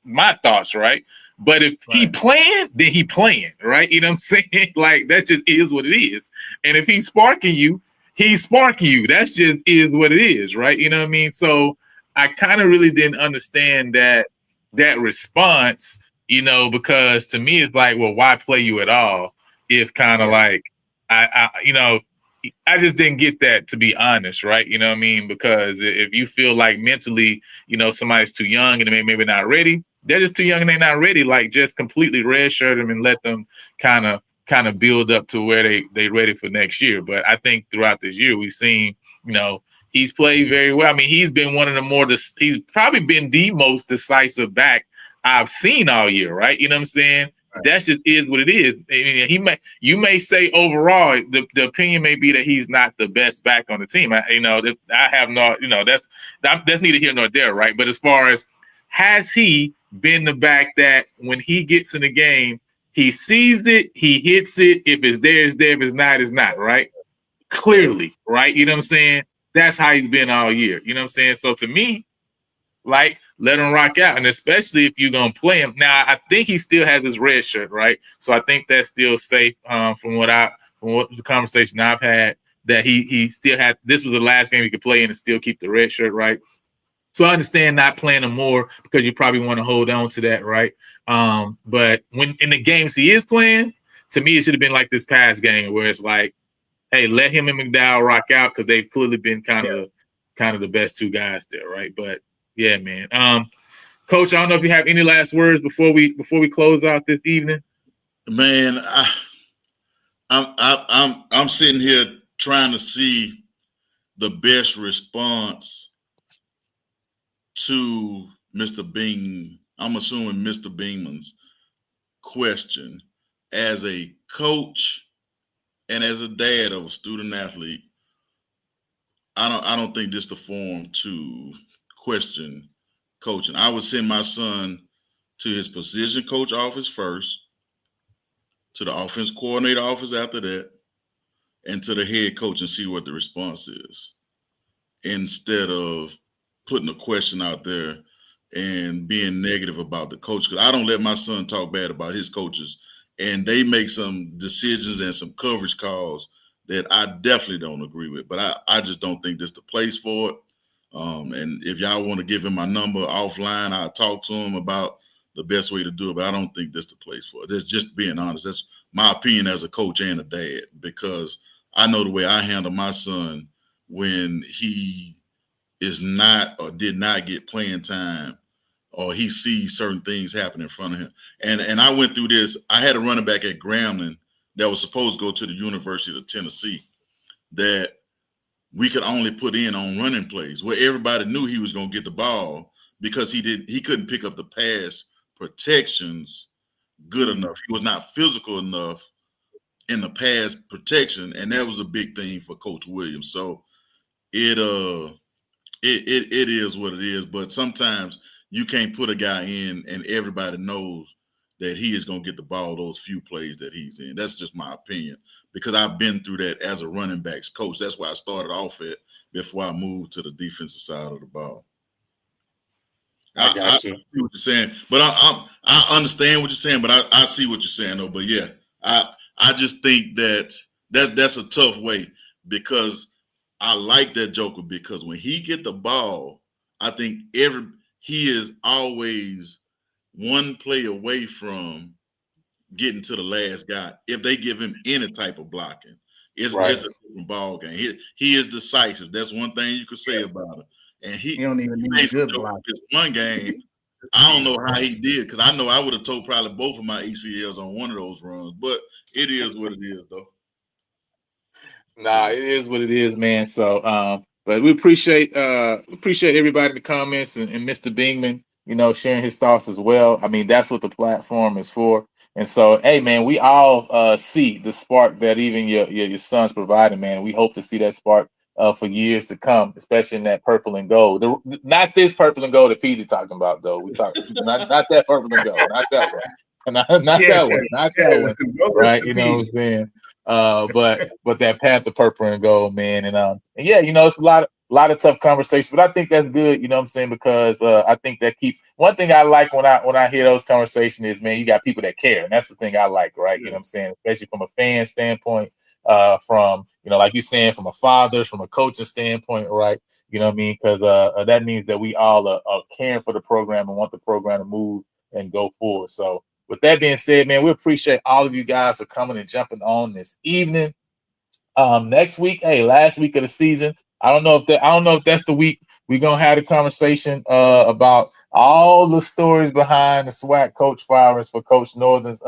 my thoughts, right? But if he playing, then he playing, right? You know what I'm saying? Like that just is what it is. And if he's sparking you, he's sparking you. That's just is what it is, right? You know what I mean? So I kind of really didn't understand that response, because to me it's like, well, why play you at all? If kind of like I just didn't get that, to be honest, right? You know what I mean? Because if you feel like mentally, somebody's too young and they maybe not ready, they're just too young and they're not ready. Like just completely redshirt them and let them kind of build up to where they ready for next year. But I think throughout this year we've seen, he's played very well. I mean, he's been one of the he's probably been the most decisive back I've seen all year, right? You know what I'm saying? That just is what it is. I mean, you may say overall the opinion may be that he's not the best back on the team. I have no, that's neither here nor there, right? But as far as has he been the back that when he gets in the game, he sees it, he hits it. If it's there, it's there. If it's not, it's not, right? Clearly, right? You know what I'm saying? That's how he's been all year. You know what I'm saying? So to me, like, let him rock out. And especially if you're going to play him. Now, I think he still has his red shirt, right? So I think that's still safe from what the conversation I've had, that he still had, this was the last game he could play in and still keep the red shirt, right? So I understand not playing him more because you probably want to hold on to that, right? But when in the games he is playing, to me, it should have been like this past game where it's like, hey, let him and McDowell rock out because they've clearly been kind of the best 2 guys there, right? But yeah, man. Coach, I don't know if you have any last words before we close out this evening. Man, I'm sitting here trying to see the best response to Mr. Bing. I'm assuming Mr. Bingman's question as a coach and as a dad of a student athlete. I don't think this is the forum to question coaching. I would send my son to his position coach office first, to the offense coordinator office after that, and to the head coach and see what the response is, instead of putting a question out there and being negative about the coach. Because I don't let my son talk bad about his coaches, and they make some decisions and some coverage calls that I definitely don't agree with. But I just don't think this is the place for it. And if y'all want to give him my number offline, I'll talk to him about the best way to do it. But I don't think this is the place for it. That's just being honest. That's my opinion as a coach and a dad, because I know the way I handle my son when he is not or did not get playing time, or he sees certain things happen in front of him. And I went through this. I had a running back at Grambling that was supposed to go to the University of Tennessee that we could only put in on running plays where everybody knew he was going to get the ball because he couldn't pick up the pass protections good enough. He was not physical enough in the pass protection, and that was a big thing for Coach Williams. So it is what it is. But sometimes you can't put a guy in and everybody knows that he is going to get the ball those few plays that he's in. That's just my opinion because I've been through that as a running backs coach. That's why I started off at before I moved to the defensive side of the ball. I got you. See what you're saying, but I understand what you're saying, but I see what you're saying though. But yeah, I just think that's a tough way because I like that Joker because when he get the ball, I think he is always one play away from getting to the last guy if they give him any type of blocking. It's a different ball game. He is decisive. That's one thing you could say about him. And he don't even need good block. This one game, I don't know how he did because I know I would have told probably both of my ACLs on one of those runs, but it is what it is, though. Nah, it is what it is, man. So, but we appreciate everybody in the comments and Mr. Bingman, sharing his thoughts as well. I mean, that's what the platform is for. And so, hey, man, we all see the spark that even your son's providing, man. We hope to see that spark for years to come, especially in that purple and gold. Not this purple and gold that PZ talking about, though. We talk not that purple and gold, not that one, not that one, right? You know what I'm saying? But that Panther purple and gold, man, and yeah, it's a lot of tough conversations, but I think that's good, you know what I'm saying, because I think that keeps one thing I like when I hear those conversations is, man, you got people that care, and that's the thing I like, right? You know what I'm saying, especially from a fan standpoint, from like you're saying, from a father's, from a coaching standpoint, right? You know what I mean? Because that means that we all are caring for the program and want the program to move and go forward. So with that being said, man, we appreciate all of you guys for coming and jumping on this evening. Next week, last week of the season. I don't know if that's the week we're gonna have a conversation about all the stories behind the SWAC coach firings for Coach Northern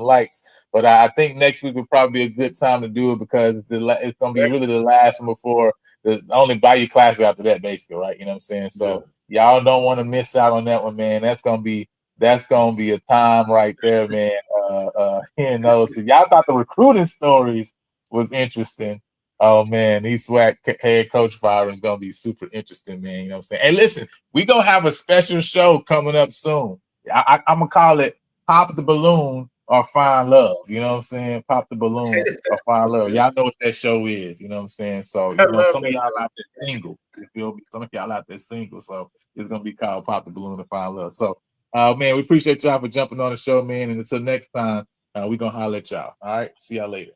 Lights. But I think next week would probably be a good time to do it because it's gonna be really the last one before the only Bayou Classic after that, basically, right? You know what I'm saying? So y'all don't want to miss out on that one, man. That's gonna be a time right there, man. So y'all thought the recruiting stories was interesting. Oh man, these SWAC head coach firing is gonna be super interesting, man. You know what I'm saying? Hey, listen, we gonna have a special show coming up soon. I'm gonna call it Pop the Balloon or Find Love. You know what I'm saying? Pop the Balloon or Find Love. Y'all know what that show is. You know what I'm saying? So some of y'all out there single. Some of y'all out there single. So it's gonna be called Pop the Balloon or Find Love. So, man, we appreciate y'all for jumping on the show, man. And until next time, we're gonna holler at y'all. All right, see y'all later.